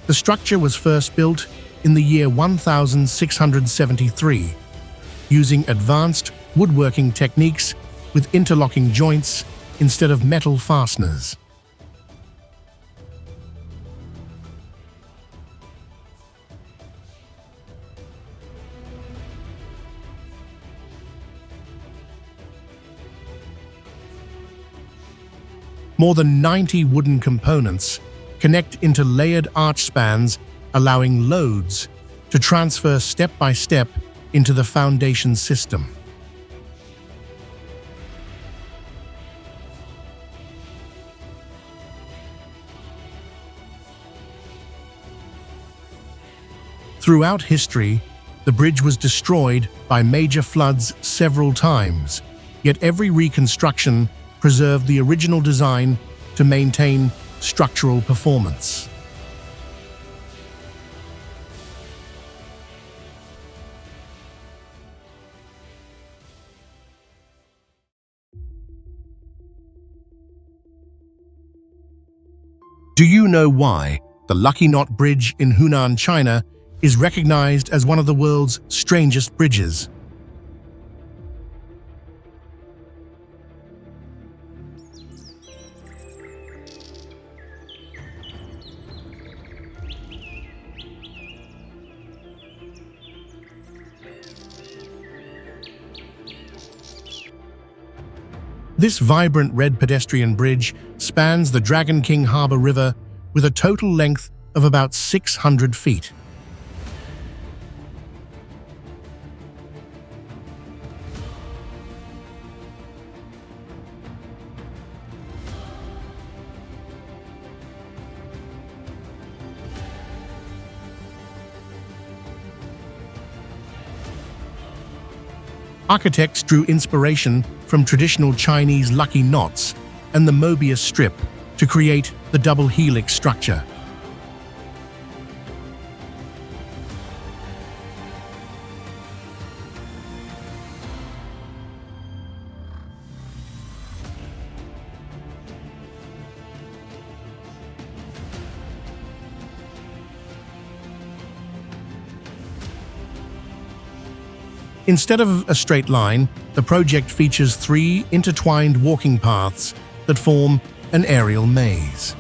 The structure was first built in the year 1673, using advanced woodworking techniques with interlocking joints instead of metal fasteners. More than 90 wooden components connect into layered arch spans, allowing loads to transfer step by step into the foundation system. Throughout history, the bridge was destroyed by major floods several times, yet every reconstruction preserved the original design to maintain structural performance. Do you know why the Lucky Knot Bridge in Hunan, China, is recognized as one of the world's strangest bridges? This vibrant red pedestrian bridge spans the Dragon King Harbour River with a total length of about 600 feet. Architects drew inspiration from traditional Chinese lucky knots and the Mobius strip to create the double helix structure. Instead of a straight line, the project features 3 intertwined walking paths that form an aerial maze.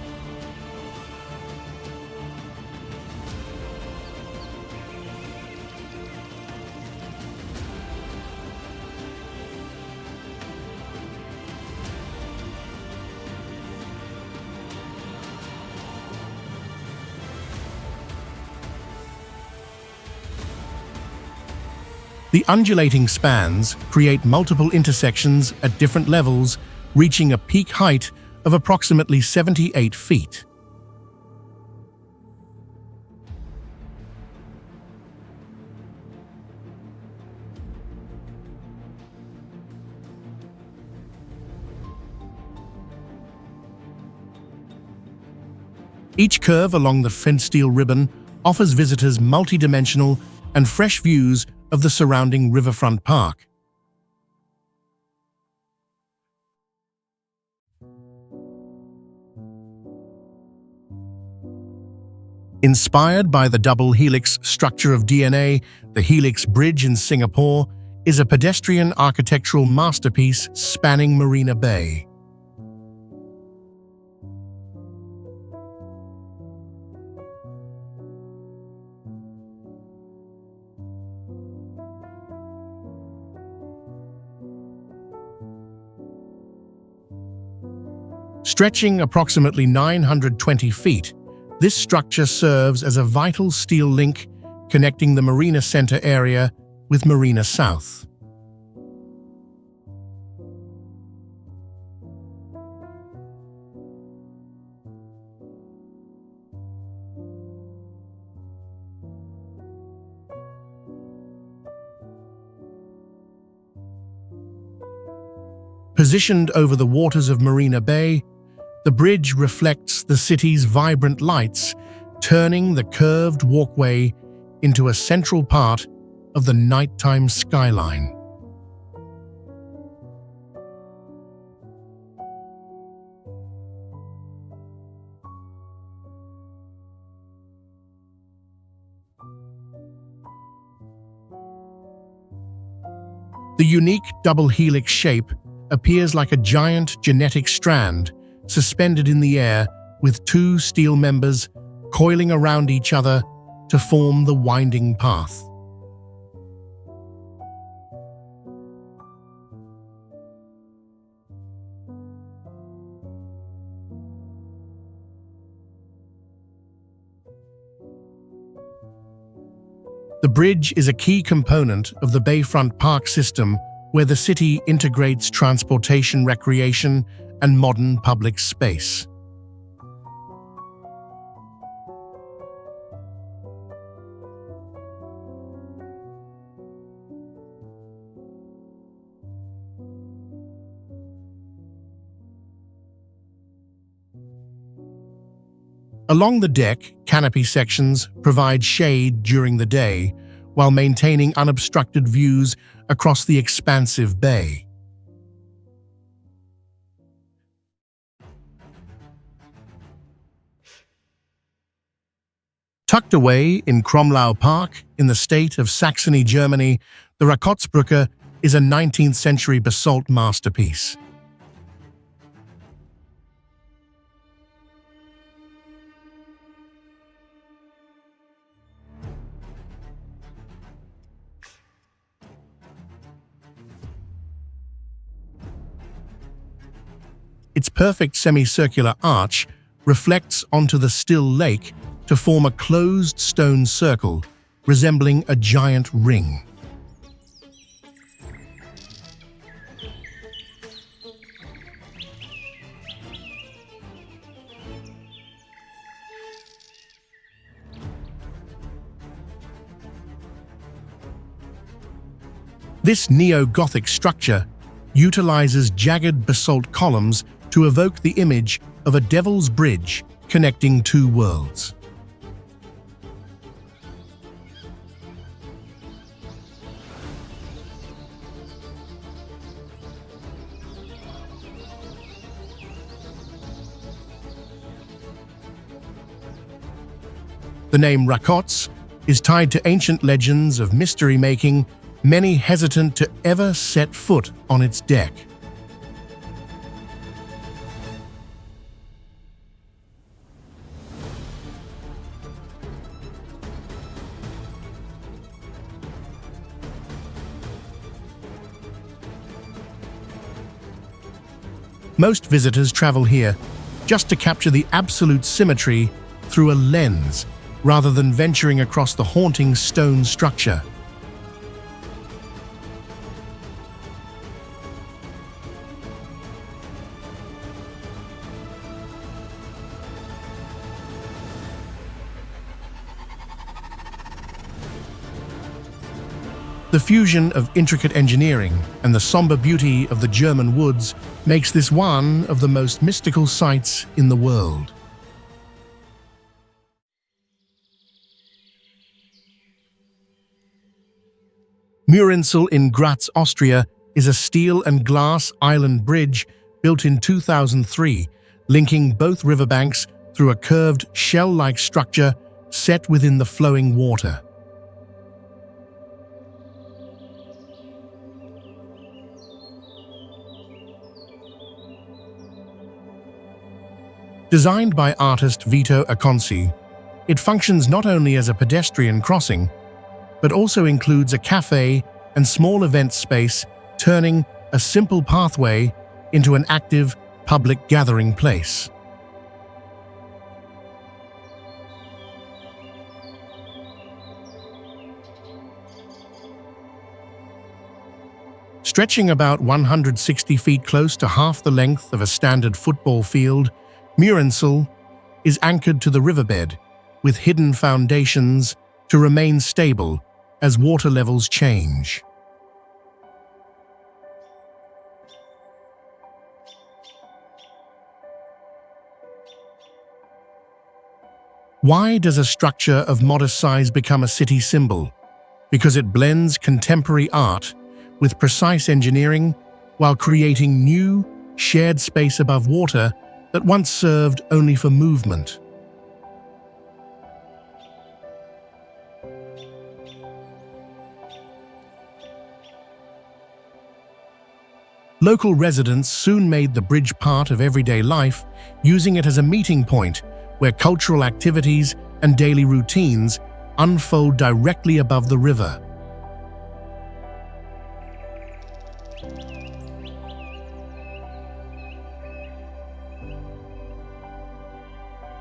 The undulating spans create multiple intersections at different levels, reaching a peak height of approximately 78 feet. Each curve along the fenced steel ribbon offers visitors multi-dimensional and fresh views of the surrounding riverfront park. Inspired by the double helix structure of DNA, the Helix Bridge in Singapore is a pedestrian architectural masterpiece spanning Marina Bay. Stretching approximately 920 feet, this structure serves as a vital steel link connecting the Marina Center area with Marina South. Positioned over the waters of Marina Bay, the bridge reflects the city's vibrant lights, turning the curved walkway into a central part of the nighttime skyline. The unique double helix shape appears like a giant genetic strand suspended in the air with two steel members coiling around each other to form the winding path. The bridge is a key component of the Bayfront Park system, where the city integrates transportation, recreation, and modern public space. Along the deck, canopy sections provide shade during the day while maintaining unobstructed views across the expansive bay. Tucked away in Kromlau Park in the state of Saxony, Germany, the Rakotsbrücke is a 19th-century basalt masterpiece. Its perfect semicircular arch reflects onto the still lake to form a closed stone circle resembling a giant ring. This neo-Gothic structure utilizes jagged basalt columns to evoke the image of a devil's bridge connecting two worlds. The name Rakots is tied to ancient legends of mystery, making many hesitant to ever set foot on its deck. Most visitors travel here just to capture the absolute symmetry through a lens, rather than venturing across the haunting stone structure. The fusion of intricate engineering and the somber beauty of the German woods makes this one of the most mystical sights in the world. Murinsel in Graz, Austria, is a steel and glass island bridge built in 2003, linking both riverbanks through a curved shell-like structure set within the flowing water. Designed by artist Vito Aconci, it functions not only as a pedestrian crossing, but also includes a cafe and small event space, turning a simple pathway into an active public gathering place. Stretching about 160 feet, close to half the length of a standard football field, Murinsel is anchored to the riverbed with hidden foundations to remain stable as water levels change. Why does a structure of modest size become a city symbol? Because it blends contemporary art with precise engineering while creating new, shared space above water that once served only for movement. Local residents soon made the bridge part of everyday life, using it as a meeting point where cultural activities and daily routines unfold directly above the river.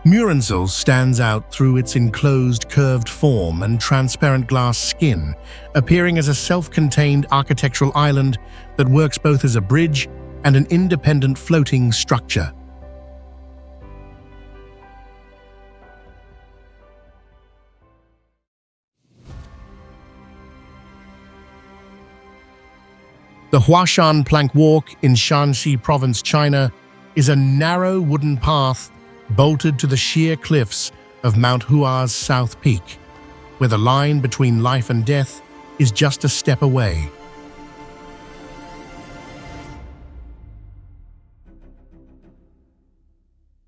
Murenzel stands out through its enclosed curved form and transparent glass skin, appearing as a self-contained architectural island that works both as a bridge and an independent floating structure. The Huashan Plank Walk in Shanxi Province, China, is a narrow wooden path bolted to the sheer cliffs of Mount Hua's south peak, where the line between life and death is just a step away.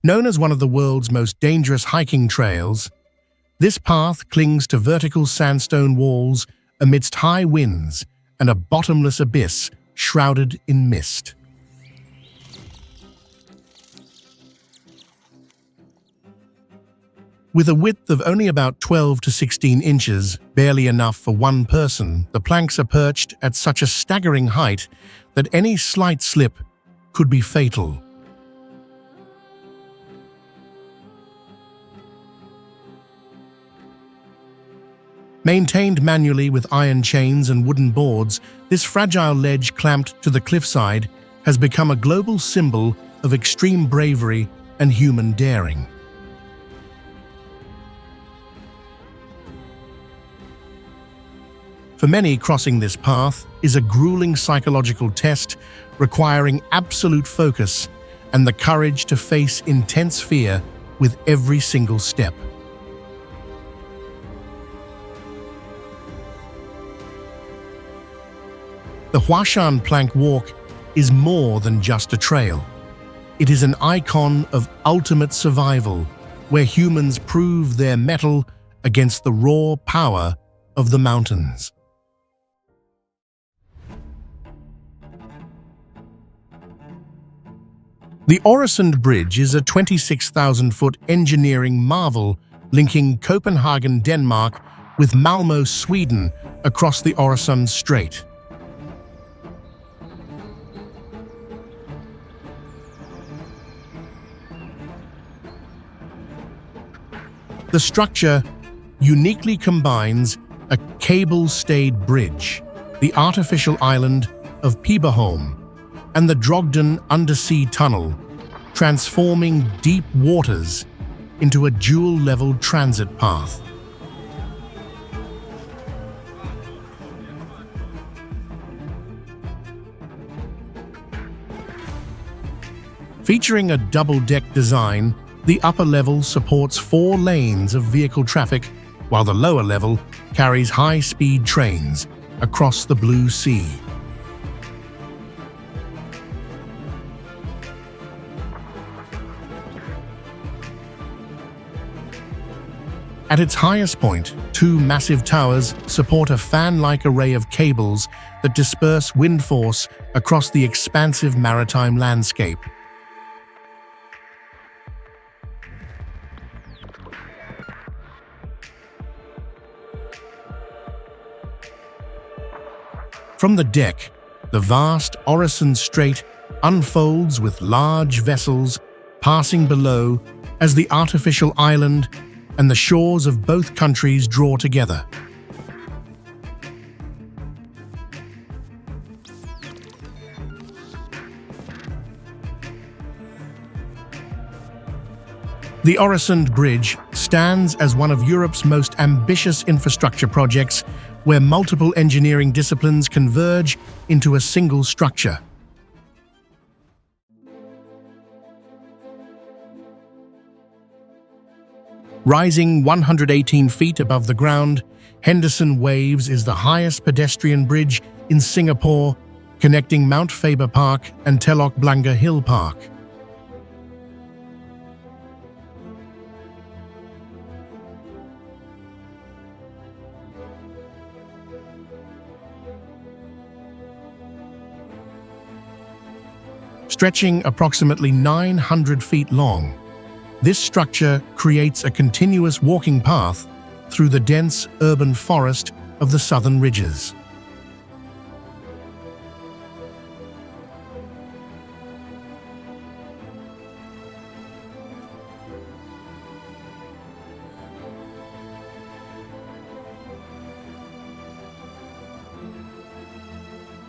Known as one of the world's most dangerous hiking trails, this path clings to vertical sandstone walls amidst high winds and a bottomless abyss shrouded in mist. With a width of only about 12 to 16 inches, barely enough for one person, the planks are perched at such a staggering height that any slight slip could be fatal. Maintained manually with iron chains and wooden boards, this fragile ledge clamped to the cliffside has become a global symbol of extreme bravery and human daring. For many, crossing this path is a grueling psychological test requiring absolute focus and the courage to face intense fear with every single step. The Huashan Plank Walk is more than just a trail. It is an icon of ultimate survival, where humans prove their mettle against the raw power of the mountains. The Øresund Bridge is a 26,000-foot engineering marvel linking Copenhagen, Denmark, with Malmö, Sweden, across the Øresund Strait. The structure uniquely combines a cable-stayed bridge, the artificial island of Piberholm, and the Drogden undersea tunnel, transforming deep waters into a dual-level transit path. Featuring a double-deck design, the upper level supports 4 lanes of vehicle traffic, while the lower level carries high-speed trains across the Blue Sea. At its highest point, 2 massive towers support a fan-like array of cables that disperse wind force across the expansive maritime landscape. From the deck, the vast Øresund Strait unfolds with large vessels passing below as the artificial island and the shores of both countries draw together. The Øresund Bridge stands as one of Europe's most ambitious infrastructure projects, where multiple engineering disciplines converge into a single structure. Rising 118 feet above the ground, Henderson Waves is the highest pedestrian bridge in Singapore, connecting Mount Faber Park and Telok Blangah Hill Park. Stretching approximately 900 feet long, this structure creates a continuous walking path through the dense urban forest of the southern ridges.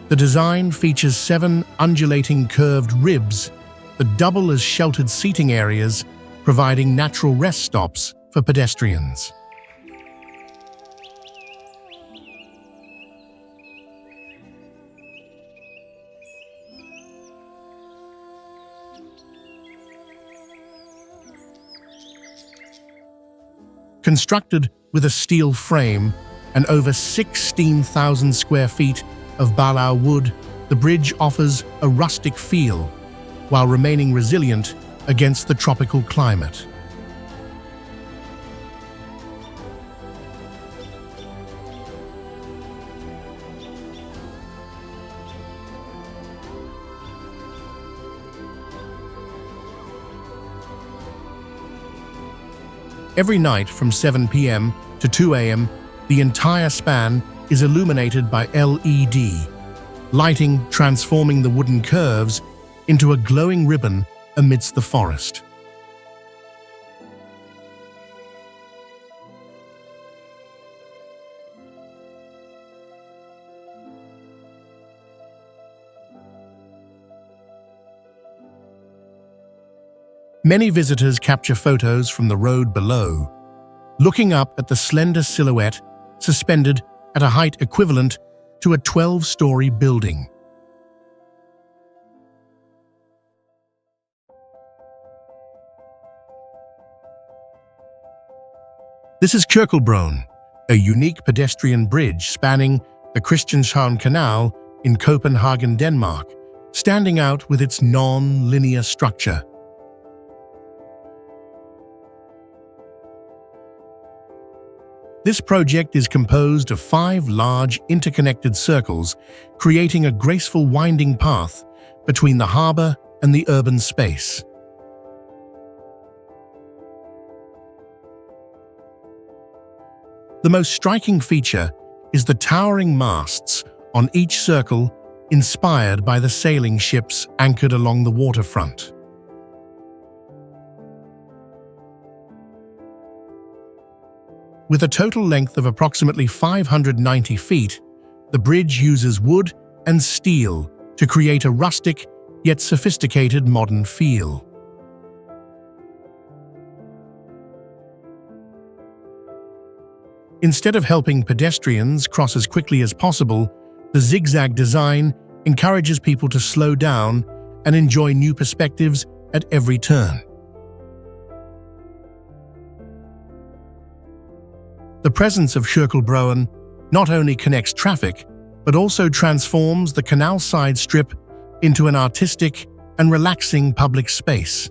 The design features 7 undulating curved ribs that double as sheltered seating areas, providing natural rest stops for pedestrians. Constructed with a steel frame and over 16,000 square feet of balau wood, the bridge offers a rustic feel while remaining resilient against the tropical climate. Every night from 7 p.m. to 2 a.m., the entire span is illuminated by LED, lighting transforming the wooden curves into a glowing ribbon amidst the forest. Many visitors capture photos from the road below, looking up at the slender silhouette suspended at a height equivalent to a 12-story building. This is Kirkelbroen, a unique pedestrian bridge spanning the Christianshavn Canal in Copenhagen, Denmark, standing out with its non-linear structure. This project is composed of 5 large interconnected circles, creating a graceful winding path between the harbour and the urban space. The most striking feature is the towering masts on each circle, inspired by the sailing ships anchored along the waterfront. With a total length of approximately 590 feet, the bridge uses wood and steel to create a rustic yet sophisticated modern feel. Instead of helping pedestrians cross as quickly as possible, the zigzag design encourages people to slow down and enjoy new perspectives at every turn. The presence of Kirkelbroen not only connects traffic, but also transforms the canal side strip into an artistic and relaxing public space.